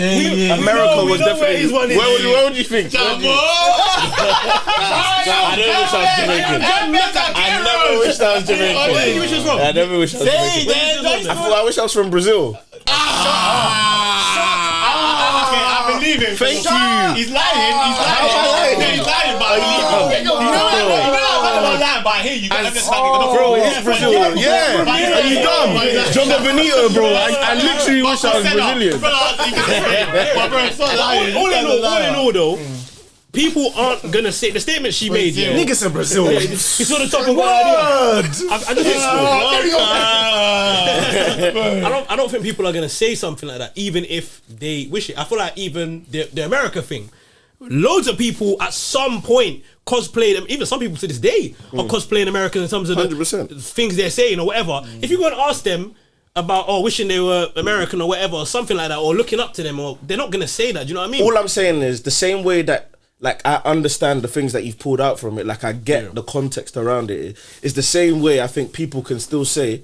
America was definitely. Where would you think? I never wished I was Jamaican. Where did you wish you was from? I never wished I was Jamaican. I wish I was from Brazil. I believe him. Thank you. He's lying. But I hear you. Bro, it's Brazil. Yeah. Are you dumb? Jonga Benito, bro. I literally wish I was Brazilian. All in all, though, people aren't gonna say the statement she made. Yeah, Niggas in Brazil. It's sort of talking about I don't think people are gonna say something like that, even if they wish it. I feel like even the America thing, loads of people at some point cosplay them. Even some people to this day are cosplaying Americans in terms of the 100%. things they're saying or whatever. If you go and ask them about wishing they were American or whatever or something like that, or looking up to them, or they're not gonna say that. Do you know what I mean? All I'm saying is the same way that, like, I understand the things that you've pulled out from it. Like, I get the context around it. It's the same way I think people can still say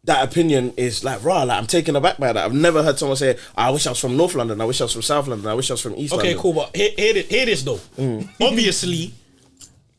that opinion is like, rah, like, I'm taken aback by that. I've never heard someone say, I wish I was from North London, I wish I was from South London, I wish I was from East London. Okay, cool, but hear this though. Obviously,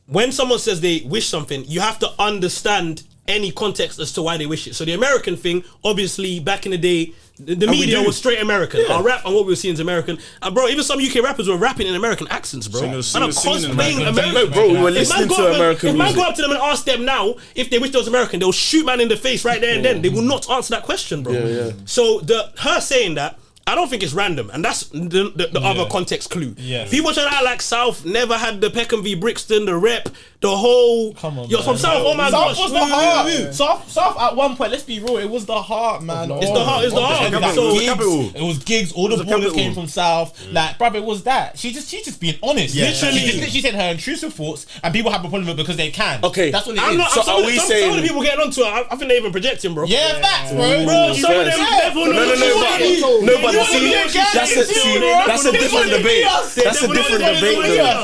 when someone says they wish something, you have to understand any context as to why they wish it. So the American thing, obviously, back in the day, the media was straight American. Our rap and what we were seeing is American. And bro, even some UK rappers were rapping in American accents, bro. And I'm cosplaying American. No, bro, we were listening to American music. If man go up to them and ask them now if they wish they was American, they'll shoot man in the face right there and then. They will not answer that question, bro. So her saying that, I don't think it's random, and that's the other context clue. People trying to act like South never had the Peckham v Brixton, the rep, the whole. Come on, you're from South. Oh my gosh, was the heart. South at one point. Let's be real, it was the heart, man. It's the heart. It's the heart. It was gigs. All the borders came from South. Like, bruv, it was that. She's just being honest. Literally, she said her intrusive thoughts, and people have a problem with it because they can. Okay, that's what it is. So are we saying some of the people getting onto it? I think they're even projecting, bro. Yeah, facts, bro. Bro, some of them no, but see, that's a different debate. That's a different debate,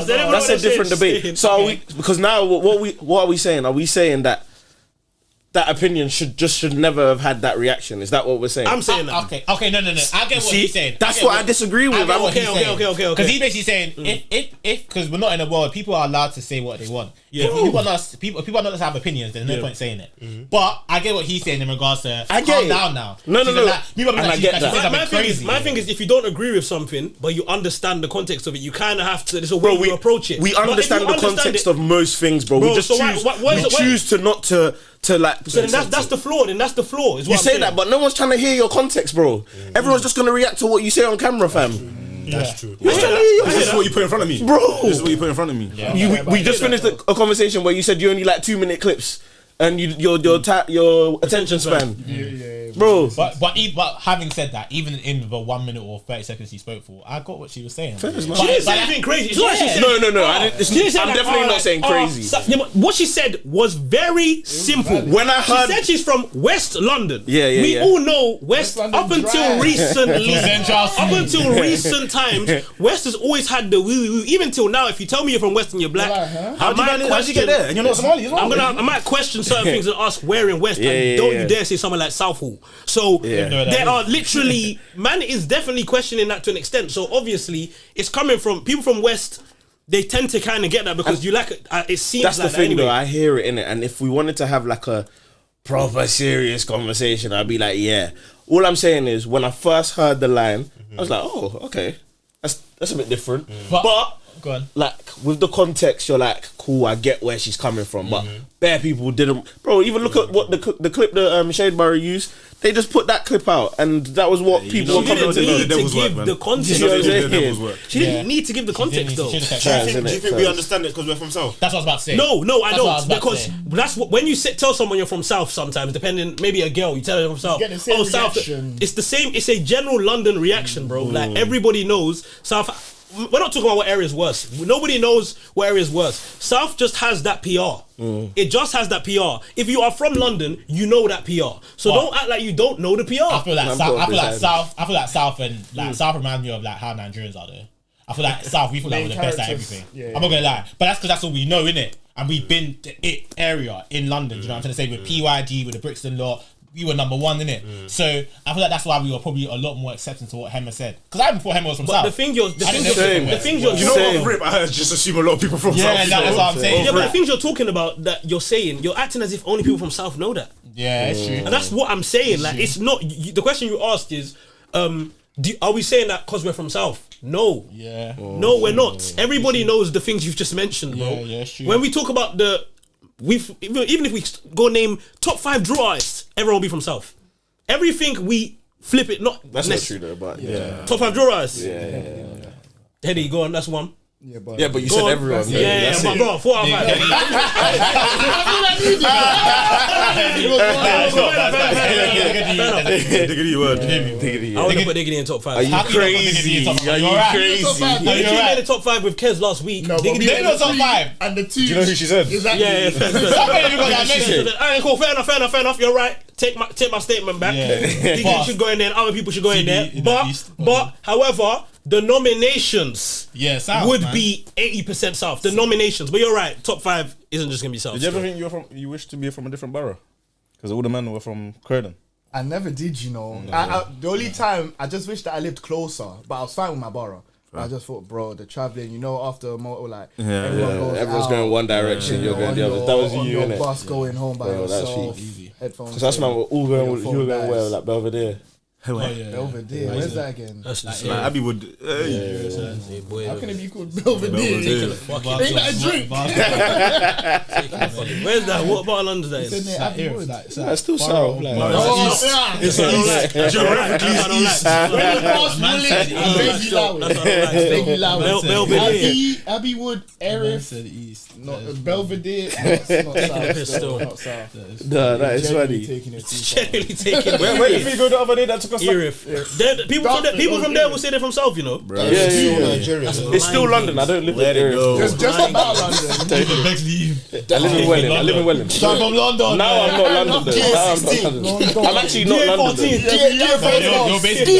though. That's a different debate. So are we? Because now, what are we saying? Are we saying that opinion should never have had that reaction? Is that what we're saying? I'm saying that. Okay, no. I get what he's saying. That's what I disagree with. Okay. Because he's basically saying if because we're not in a world, people are allowed to say what they want. If people are not to have opinions, there's no point saying it. But I get what he's saying in regards to calm down now. No. I get that. My thing is, if you don't agree with something, but you understand the context of it, you kind of have to. There's a way you approach it. We understand the context of most things, bro. We just choose to not to like. So then that's the flaw. Then that's the flaw. You say that, but no one's trying to hear your context, bro. Everyone's just gonna react to what you say on camera, fam. That's true. This is what you put in front of me, bro. This is what you put in front of me. We just finished a conversation where you said you only like 2-minute clips. And your attention span, bro. But having said that, even in the 1 minute or 30 seconds she spoke for, I got what she was saying. She didn't say anything crazy. No. I'm definitely not saying crazy. What she said was very simple. When I heard, she said she's from West London. We all know West up until recently. Up until recent times, West has always had the woo. Even till now, if you tell me you're from West and you're black, how'd you get there? And you're not Somali as well. I might question certain things and ask where in West, and don't you dare say something like Southall. So Yeah. there are literally man is definitely questioning that to an extent. So obviously it's coming from people from West. They tend to kind of get that because you like it seems That's like the thing, anyway. though. I hear it in it, and if we wanted to have like a proper serious conversation, I'd be like, yeah. All I'm saying is, when I first heard the line, I was like, oh, okay, that's a bit different. But Go on. like with the context, you're like, cool, I get where she's coming from. But bare people didn't, bro. Even look at what the clip that Shade Borough used. They just put that clip out, and that was what people were She coming didn't to need know. to give the context. You know what I'm saying? She didn't need to give the context though. Do you think we understand it because we're from South? That's what I was about to say. No, I That's what I was don't, about to because say. that's what when you tell someone you're from South. Sometimes, depending, maybe a girl, you tell her you're from South. get the same South. reaction. It's the same. It's a general London reaction, bro. Like everybody knows South. We're not talking about what area is worse. Nobody knows what area is worse. South just has that PR. It just has that PR. If you are from London, you know that PR. So don't act like you don't know the PR. I feel like South and like South reminds me of like how Nigerians are there. I feel like South, we feel like we're the best at everything. Yeah, I'm not gonna lie, but that's because that's all we know, innit? And we've been to it area in London. Do you know what I'm trying to say? With PYG, with the Brixton lot, we were number one, innit? So I feel like that's why we were probably a lot more accepting to what Hema said. Because I even thought Hema was from South. The thing you're You know Rip, I just assume a lot of people from South. that's what I'm saying. Yeah, but the things you're talking about that you're saying, you're acting as if only people from South know that. Yeah, it's true. And that's what I'm saying. Like, it's not. The question you asked is, are we saying that because we're from South? No. Yeah. No, we're not. Everybody knows the things you've just mentioned, bro. Yeah, it's true. When we talk about even if we go name top 5 draw artists, everyone will be from South. Everything we flip it, That's not true though, but yeah. Top 5 draw artists. Yeah. Heady, go on. That's one. Yeah, but You said on. everyone. Yeah, but bro, 4 out of 5. Diggity word. I want to put Diggity in top 5. Are you crazy? Are you crazy? Diggity made the top 5 with Kez last week. No, Diggity They know top 5. and the two. Do you know who she said? Exactly. Yeah, Somebody even got that mentioned. Alright, cool. Fair enough. You're right. Take my statement back. Yeah. Diggity should go in there, and other people should go in there. in the East. But, however, the nominations South, would man. be 80% South. The nominations, but you're right. Top 5 isn't just gonna be South. Did you ever think you wish to be from a different borough? Because all the men were from Croydon. I never did, you know. The only time I just wish that I lived closer, but I was fine with my borough. But I just thought, bro, the traveling, you know, after a motor, like Everyone's going one direction. You're going the other. That was you, innit? innit? Bus going home by Bro, that's yourself. easy. Headphones. Because that's man, we're all going. You were going where, like Belvedere. Belvedere. Where's that again? That's Like Abby would. How can it be called Belvedere? Ain't that a drink? Where's that? What part of London that It's in is? there, Abbey Wood. That's still South. Like, It's geographically east. Belvedere. Abbey Wood, Erith, Belvedere. Not South. no, that is funny. Taking it too far. Generally taking Where did we go the other day? That took us like Erith. People from there will say they're from South, you know. Nigeria. It's still London. I don't live there. Just about London. I live in Welling. I'm from London. Now I'm not London. Though. Now I'm not London. I'm actually not London. You're basically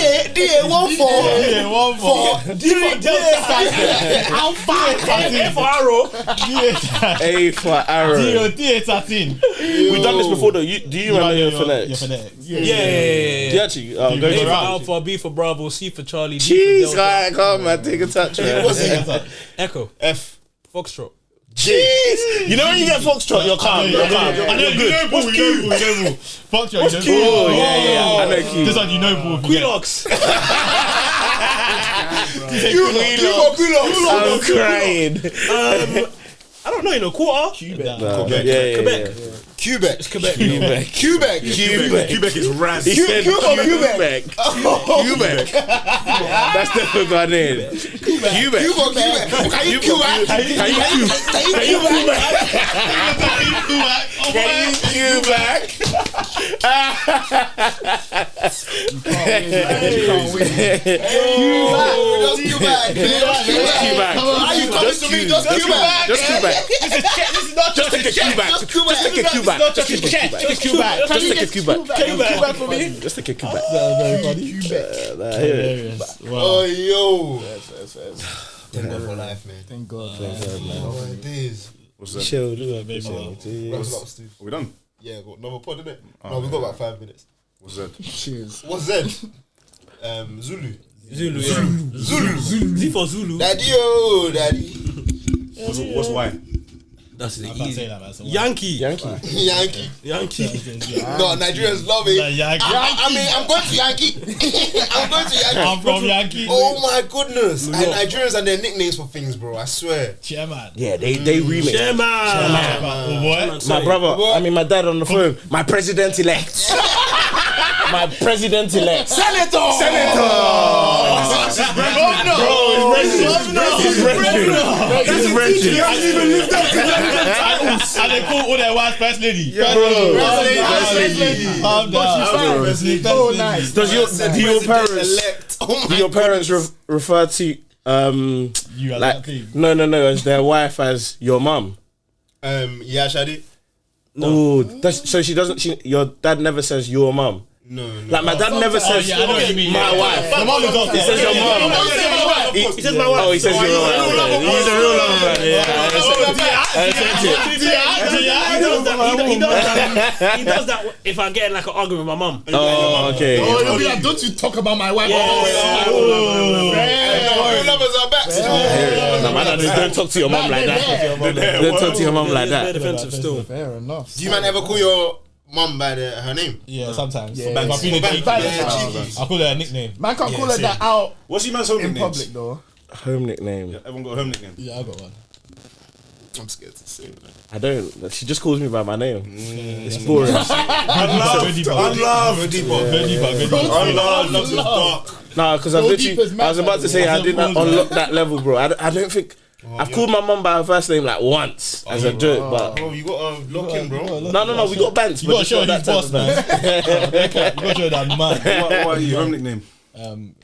A for arrow. We've done this before though. Do you remember your phonetics? Yeah. Do you actually? Go A for around. Alpha, B for Bravo, C for Charlie, D Jeez, for Delta. come on, man, take a touch, man. Echo. F. Foxtrot. Jeez, you know when you get foxtrot, you're calm. You're calm. I know you know ball. You know ball. Fuck you. Oh yeah. I know Q. This one you know ball. Quillox. I'm crying. I don't know, you know, quarter. Yeah. Quebec. It's Quebec. Quebec. Quebec is Raz. He said Quebec. Quebec. That's definitely got in. Quebec. Can you Quebec? Just take a Quebec. Just take a Quebec. Oh, yo. Thank God for life, man. Thank God. Oh, it is. What's that? Chill, baby. Are we done? Yeah, got another pod, innit? No, we got about 5 minutes. What's that? Cheers. What's Z? Zulu. Zulu. Z for Zulu. Daddy, oh, daddy. What's Y? That's the I can't say easy. that, man. So Yankee. Yankee. Yankee. No, Nigerians love it. Yankee. I mean, I'm going to Yankee. I'm going to Yankee. I'm from Yankee. Oh my goodness. And Nigerians and their nicknames for things, bro. I swear. Chairman. Yeah, they remix. Chairman. Oh, what? My brother, I mean my dad on the phone. My president-elect. My president-elect. Senator. Bro, it's Reggie. And they call all their wives first lady. Bro. Oh, nice. Do your parents refer to You as like that thing. no as their wife as your mum? Yeah, Shadi. No. So she doesn't. Your dad never says your mum. No. Like my dad never says I know what you mean. my wife. The mom is off. He says your mum. He says my wife. Oh, he says your wife. He's a real lover, man. He does that if I get in like an argument with my mum. Oh, okay. Oh, you'll be like, don't you talk about my wife. Real lovers are back. No, my dad don't talk to your mum like that. Don't talk to your mum like Very that. defensive still. Fair enough. Do you man ever call your mum by her name? Yeah, sometimes. Yeah. If I'm feeling cheeky, cheeky. I call her a nickname. Man can't call her that out What's your man's home in nicknames? public though. Home nickname. Everyone got a home nickname. Yeah, I got one. I'm scared to say that. I don't. She just calls me by my name. It's boring. Unloved. Nah, because I Go literally, deep as I was about to say I didn't unlock that level, bro. I don't think I've called my mum by her first name like once as a joke, but Bro, you got to lock in, bro. no, we got bands. You gotta show that who's boss, man. You gotta show that man. What are you? Home nickname?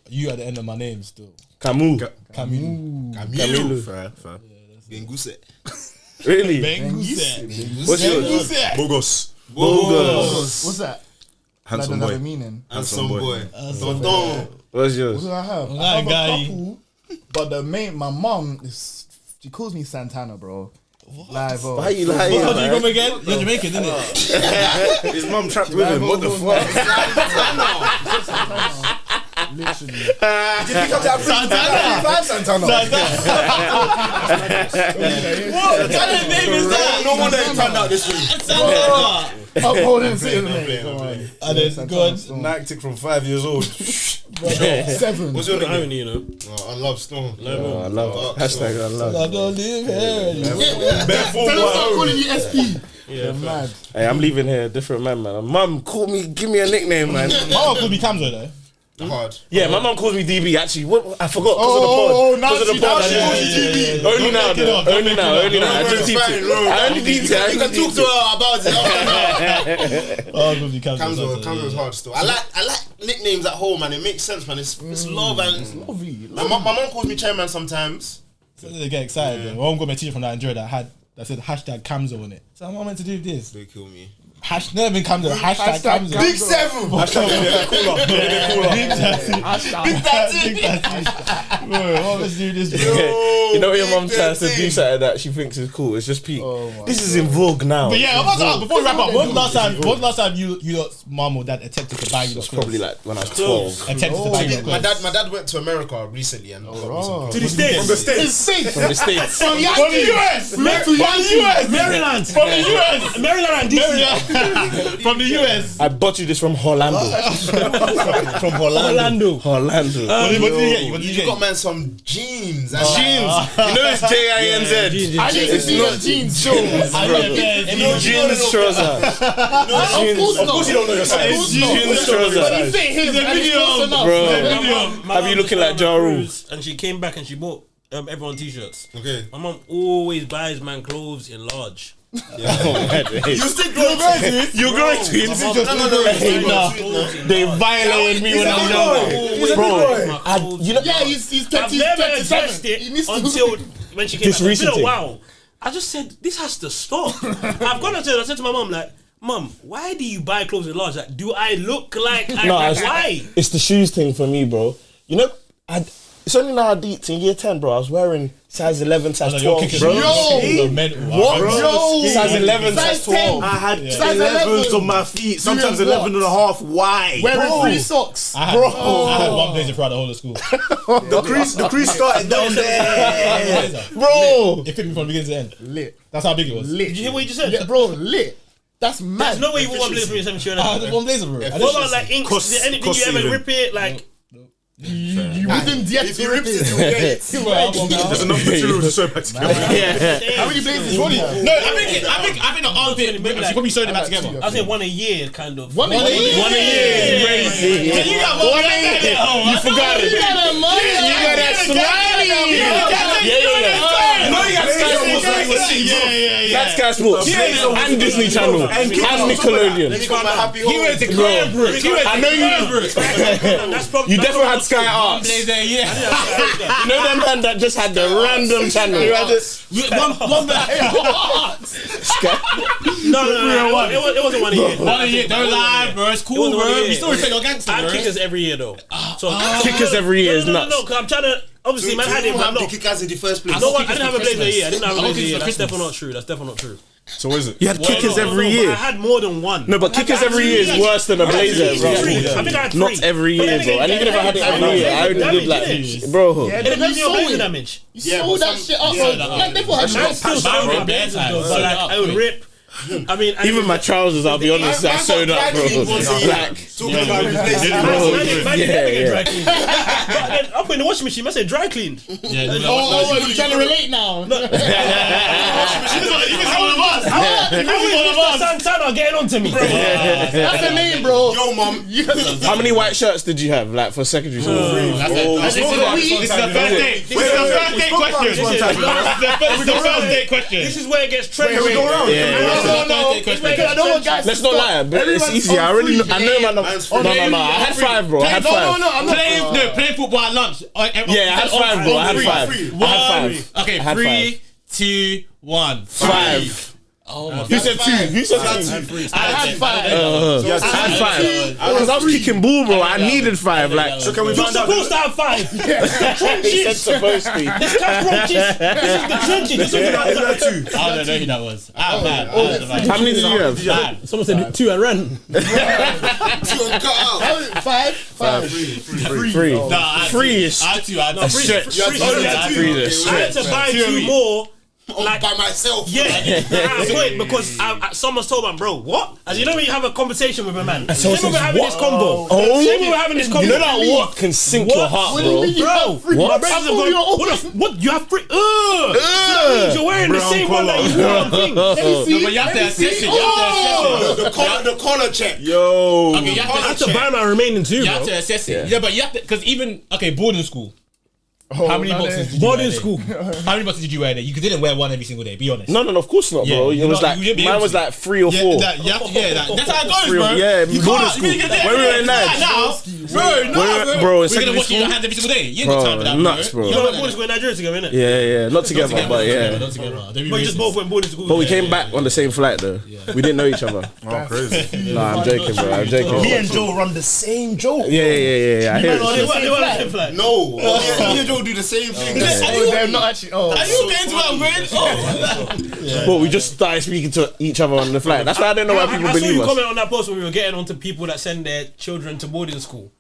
You at the end of my name still. Camus. Camilo. Fair. Genguse. Really? Benguse. What's yours? Bogos. Bogus. What's that? Handsome That doesn't have a boy. meaning. Handsome boy. Tonton. What's yours? What do I have? I Guy. have a couple, but my mom is, she calls me Santana, bro. Live. Why are you lying? Where do you man? come again? You're Jamaican, isn't it? His mum trapped with him. What the fuck? Literally. Did he come to Santana? Santana. What kind of name is that? No wonder it turned out this way. Santana. I'm holding sitting there. Come on. And then God. Nike tick from 5 years old. 7. What's your nickname? Irony, you know. I love Stone. I love hashtag I love. I don't live here. Stop calling you SP. Yeah, Mad. Hey, I'm leaving here a different man. Mum, give me a nickname, man. My mom called me Tamzo though. Hard. Yeah, my mum calls me DB. Actually, what I forgot because now of the pod. she calls you DB. Only now, though. Only now. I just deeped it. I only deeped it. You can talk to her about it. Oh, called me Camzo's hard still. I like nicknames at home, man. It makes sense, man. It's love and it's Lovely. my mom calls me chairman sometimes. So they get excited. My mom got me a t-shirt from Nigeria that said hashtag Camzo on it. So I'm not meant to do this. They kill me. Not even Camzo. Hashtag Camzo. Big 7. Big Tattoo. Bro, let's do this, bro. You know when your mum tries to do something that she thinks is cool, it's just peak. This is in vogue now. But yeah, I'm about to ask, before we wrap up, when was the last time you lot's mum or dad attempted to buy you It's clothes? probably like when I was 12. Attempted to buy you My clothes. dad went to America recently and got me some clothes. To the States. From the States. From the States. From the US! From the US! Maryland. From the US! Maryland and DC. From the US! I bought you this from Orlando. From Orlando. What did you get? What did you You got get? man some jeans. Jeans. You know it's JINZ. I need to see your jeans show. Jeans trouser. Of course you don't know your size. Jeans trouser. Fit him. And it's close enough. Bro. My Have you mum looking was like Ja Rule? cruise and she came back and she bought everyone t-shirts. Okay. My mum always buys man clothes in large. You still growing You're going to him. They violated me when I was young. Bro, you know, Yeah, he's I've never 37. addressed it He needs to until when she came This back. It's been recent a while. I just said, this has to stop. I've gone up to her, I said to my mum, like, Mum, why do you buy clothes in large? Like, do I look like No, why? it's the shoes thing for me, bro. You know, It's only now deep in year 10, bro. I was wearing size 11, size 12, bro. What? Yo! Size 11, size 12. I had 11s on my feet, sometimes 11 and a half wide. Wearing 3 socks. I had one blazer throughout the whole of school. The crease started down there. Bro! It fit me from beginning to end. Lit. That's how big it was. Lit. Did you hear what you just said? Yeah, bro, lit. That's mad. There's no way you want one blazer from your 7 year I had one blazer, bro. What about like inks? Is there anything you ever rip it? Like, You wouldn't yet If he rips it, he'll get it. There's enough material to sew back together. How many blazers? No, I think the armpit. She probably sewed it back together. I think one a year, kind of. One a year. Crazy. You got one a year. You forgot it. You got that money. You got that smiley. That's Sky Sports and Disney Channel and Nickelodeon. He went to Cranbrook. I know you. You definitely had Sky Arts. Blazer, yeah. You know them man that just had the random channel. One No, it wasn't 1 a year. 1 a year. Don't lie, bro. It's cool, bro. You still respect your gangster, I bro. had kickers every year though. So Kickers every year is nuts. No, because I'm trying to. Obviously, man had it, but no. Kickers in the first place. No, I didn't have a blazer a year. I didn't have a I got blazer a year. kickers That's for definitely not true. That's definitely not true. So what is it? You had kickers every But year. I had more than one. No, but kickers every year is worse than a blazer, I think I had 3. Not every year, bro. And even if I had it every year, I only did like, bro. It depends on your blazer damage. You sold that shit up. Like, they thought I still sold Mine my were bare blazers times. though, but like I would rip. I mean, Even my trousers, I'll be honest, I sewed up, bro. Like, Talking about replacing man never get dry cleaned. But then up in the washing machine, man said dry cleaned. Yeah, Oh, you're trying to relate now. Santana getting on to me. That's the name, bro. Yo, mom. how many white shirts did you have, like, for secondary school? This is the first date. This is the first date question. This is the first date question. This is where it gets trendy. Let's not lie, but it's easy. I already know, I know man. No. I had 5, bro. I had 5. Playing football at lunch. Yeah, I had 5, bro. I had 5. I had 5. Okay, I had 3, 2, 1. 5. Who said 2? Who said 2? I had 5. I had 5. Because I was kicking ball, bro. I needed 5. Like, So can we You're find out? supposed to have 5. he said supposed to be. This cash roaches. This is the trenches. This is the I don't know who that was. How many did you have? Someone said 2 and ran. 5. 3. 3 is a stretch. 3 is a I had stretch. to buy 2 more. Like by myself. Yeah, I quit because someone's told man, bro, what? As you know when you have a conversation with a man, say we were having this convo. Say we were having this convo. You know that what can sink your heart, bro. Bro, my brothers are going, what? You have 3? That means you're wearing the same one that you wore on thing. No, but you have to assess it. The collar check. Yo. Okay, you I have to buy my remaining 2, You bro. have to assess it. Yeah, but you have to, because even, boarding school. How many boxes did you Boarding wear there? school. How many boxes did you wear there? You didn't wear one every single day, be honest. No, of course not, bro. Yeah, It was like, you didn't be mine able was to. like 3 or 4. That's how it goes, 3 bro. Yeah, You boarding can't. school. You can When we were in Nigeria. Bro, Bro, in We're gonna secondary watch you your school. hands every single day. You ain't got time for that, Nuts, bro. You know what boarding school in Nigeria together, innit? Yeah. Not together, but yeah. Not together. Don't be But you just racist. both went boarding school. But we came back on the same flight, though. We didn't know each other. Oh, crazy. Nah, I'm joking, bro. I'm joking. Me and Joe run the same joke. Yeah. I hear it. They were on the same flight. No. Me and Joe do the same thing. They're not actually. Are you getting to what I'm going? But we just started speaking to each other on the flight. That's why I don't know why people I saw believe you us. comment on that post when we were getting onto people that send their children to boarding school.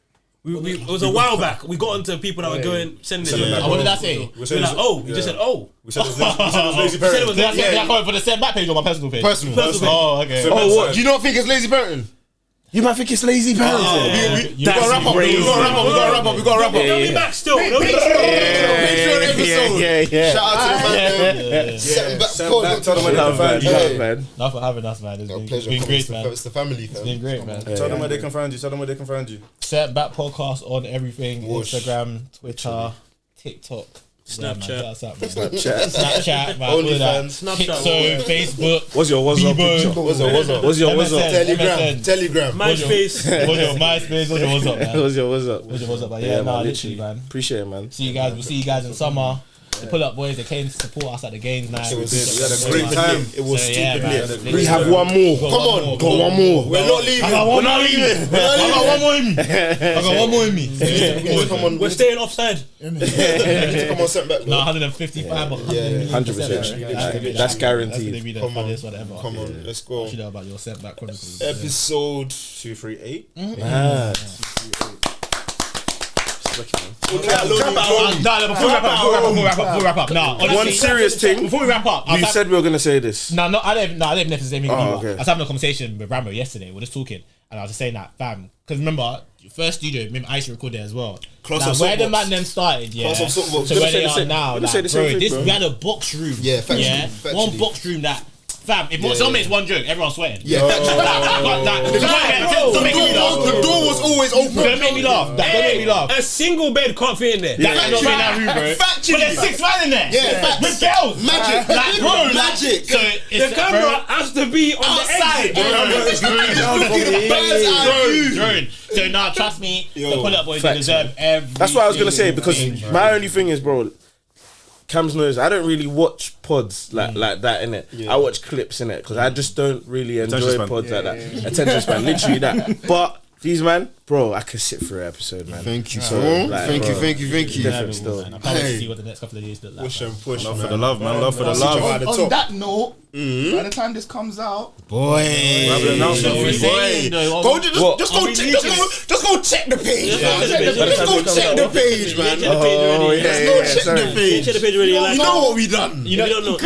It was a while back. We got onto people that were going sending their children. What did I say? We were like, oh, you just said, oh. We said it was lazy You said it parents. was Did I comment for the send back page or my personal page? Personal. Oh, okay. Oh, what? Do you not think it's lazy parenting? You might think it's lazy parenting. We gotta wrap up. We gotta wrap up. They'll be back still. They'll be Patreon episode. Yeah. Shout out to the man. Setting back. Tell them where they can find you. Love, man. Not for having us, man. It's Pleasure. been great, man. It's the family, It's fam. been great, man. Tell them where they can find you. Tell them where they can find you. Set Back Podcast on everything: Whoosh. Instagram, Twitter, TikTok, Snapchat. Yeah, man, man. Snapchat. Man. all of that. OnlyFans. Snapchat. So Facebook, What's your WhatsApp Bebo. picture? What's your MSN. Telegram. MySpace. What's your MySpace? What's your WhatsApp, man? What's your What's your WhatsApp? But yeah, man, literally, man. Appreciate it, man. See you guys. We'll see you guys in summer. The pull-up boys, they came to support us at the games now. It was We had a great time. It was stupid lit. We have one more. Come on, go one more. We're not leaving. I got one more in me. Come on, We're staying offside. come on, sent back. No, 155 or 100%. That's guaranteed. Come on, whatever. come on, let's go. You know about your sent back chronicles. Episode 238. Mad. Before we wrap up. No, honestly, One serious thing. Before we wrap up, You said we were gonna say this. I didn't necessarily mean Oh, okay. I was having a conversation with Rambo yesterday. We were just talking, and I was just saying that, fam, because remember, first studio, maybe I used to record there as well. Class Where of the soapbox. man them started, yeah. Class of soapbox. So Gonna where say they the are same- now, gonna say the same thing, bro. we had a box room. Yeah, factually. One box room that. Fam, if someone makes one joke, everyone's sweating. Yeah, Don't make me laugh. The door was always open. Don't make me laugh. Don't make me laugh. A single bed can't fit in there. That cannot be in that room, bro. Factually. But there's 6 man in there. Yeah, with girls. Magic. Like, bro, Magic. So The it's camera has to be on Outside. the exit. Drone. So now, trust me, the pull-up boys they deserve every. That's what I was gonna say because single my only thing is, bro. Cam's knows I don't really watch pods like that in it. I watch clips in it because I just don't really enjoy Attention span. pods like that. Attention span, literally that. But these man, bro, I could sit through an episode, man. Thank you, So, bro. like, Thank you. Different still. I can't wait to see what the next couple of years look like. Push and push, Love man. for the love, man. Love for the love. At the On top. that note, by the time this comes out, Boy, Have an announcement. So we're saying, go just go check the page. Yeah. Just go check the page, man. Oh yeah, Let's yeah, go yeah, check sorry. the page. Check the page already. You know what we done. You don't know.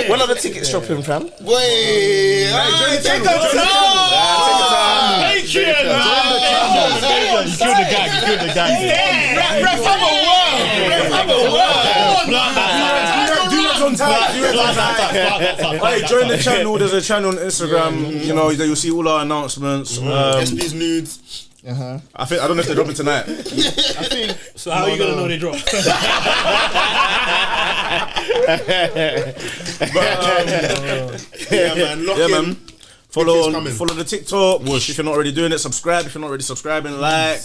When are the tickets dropping, fam? Boy, take the Patreon, man. You killed the guy. Ref have a word. On time. Hey, join the channel. There's a channel on Instagram. You know, you'll see all our announcements. SP's nudes. I don't know if they're dropping tonight. So how are you gonna know they drop? Yeah, man. Lock in. Man. Follow coming. the TikTok. Whoosh. If you're not already doing it, subscribe. If you're not already subscribing, like.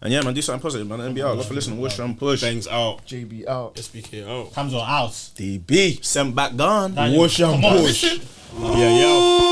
And yeah, man, do something positive, man. NBR, go for listening. Whoosh and push. Bangs out. JB out. SBK out. Comes on house. DB. Sent back gone. Wash and push. Yeah, yo.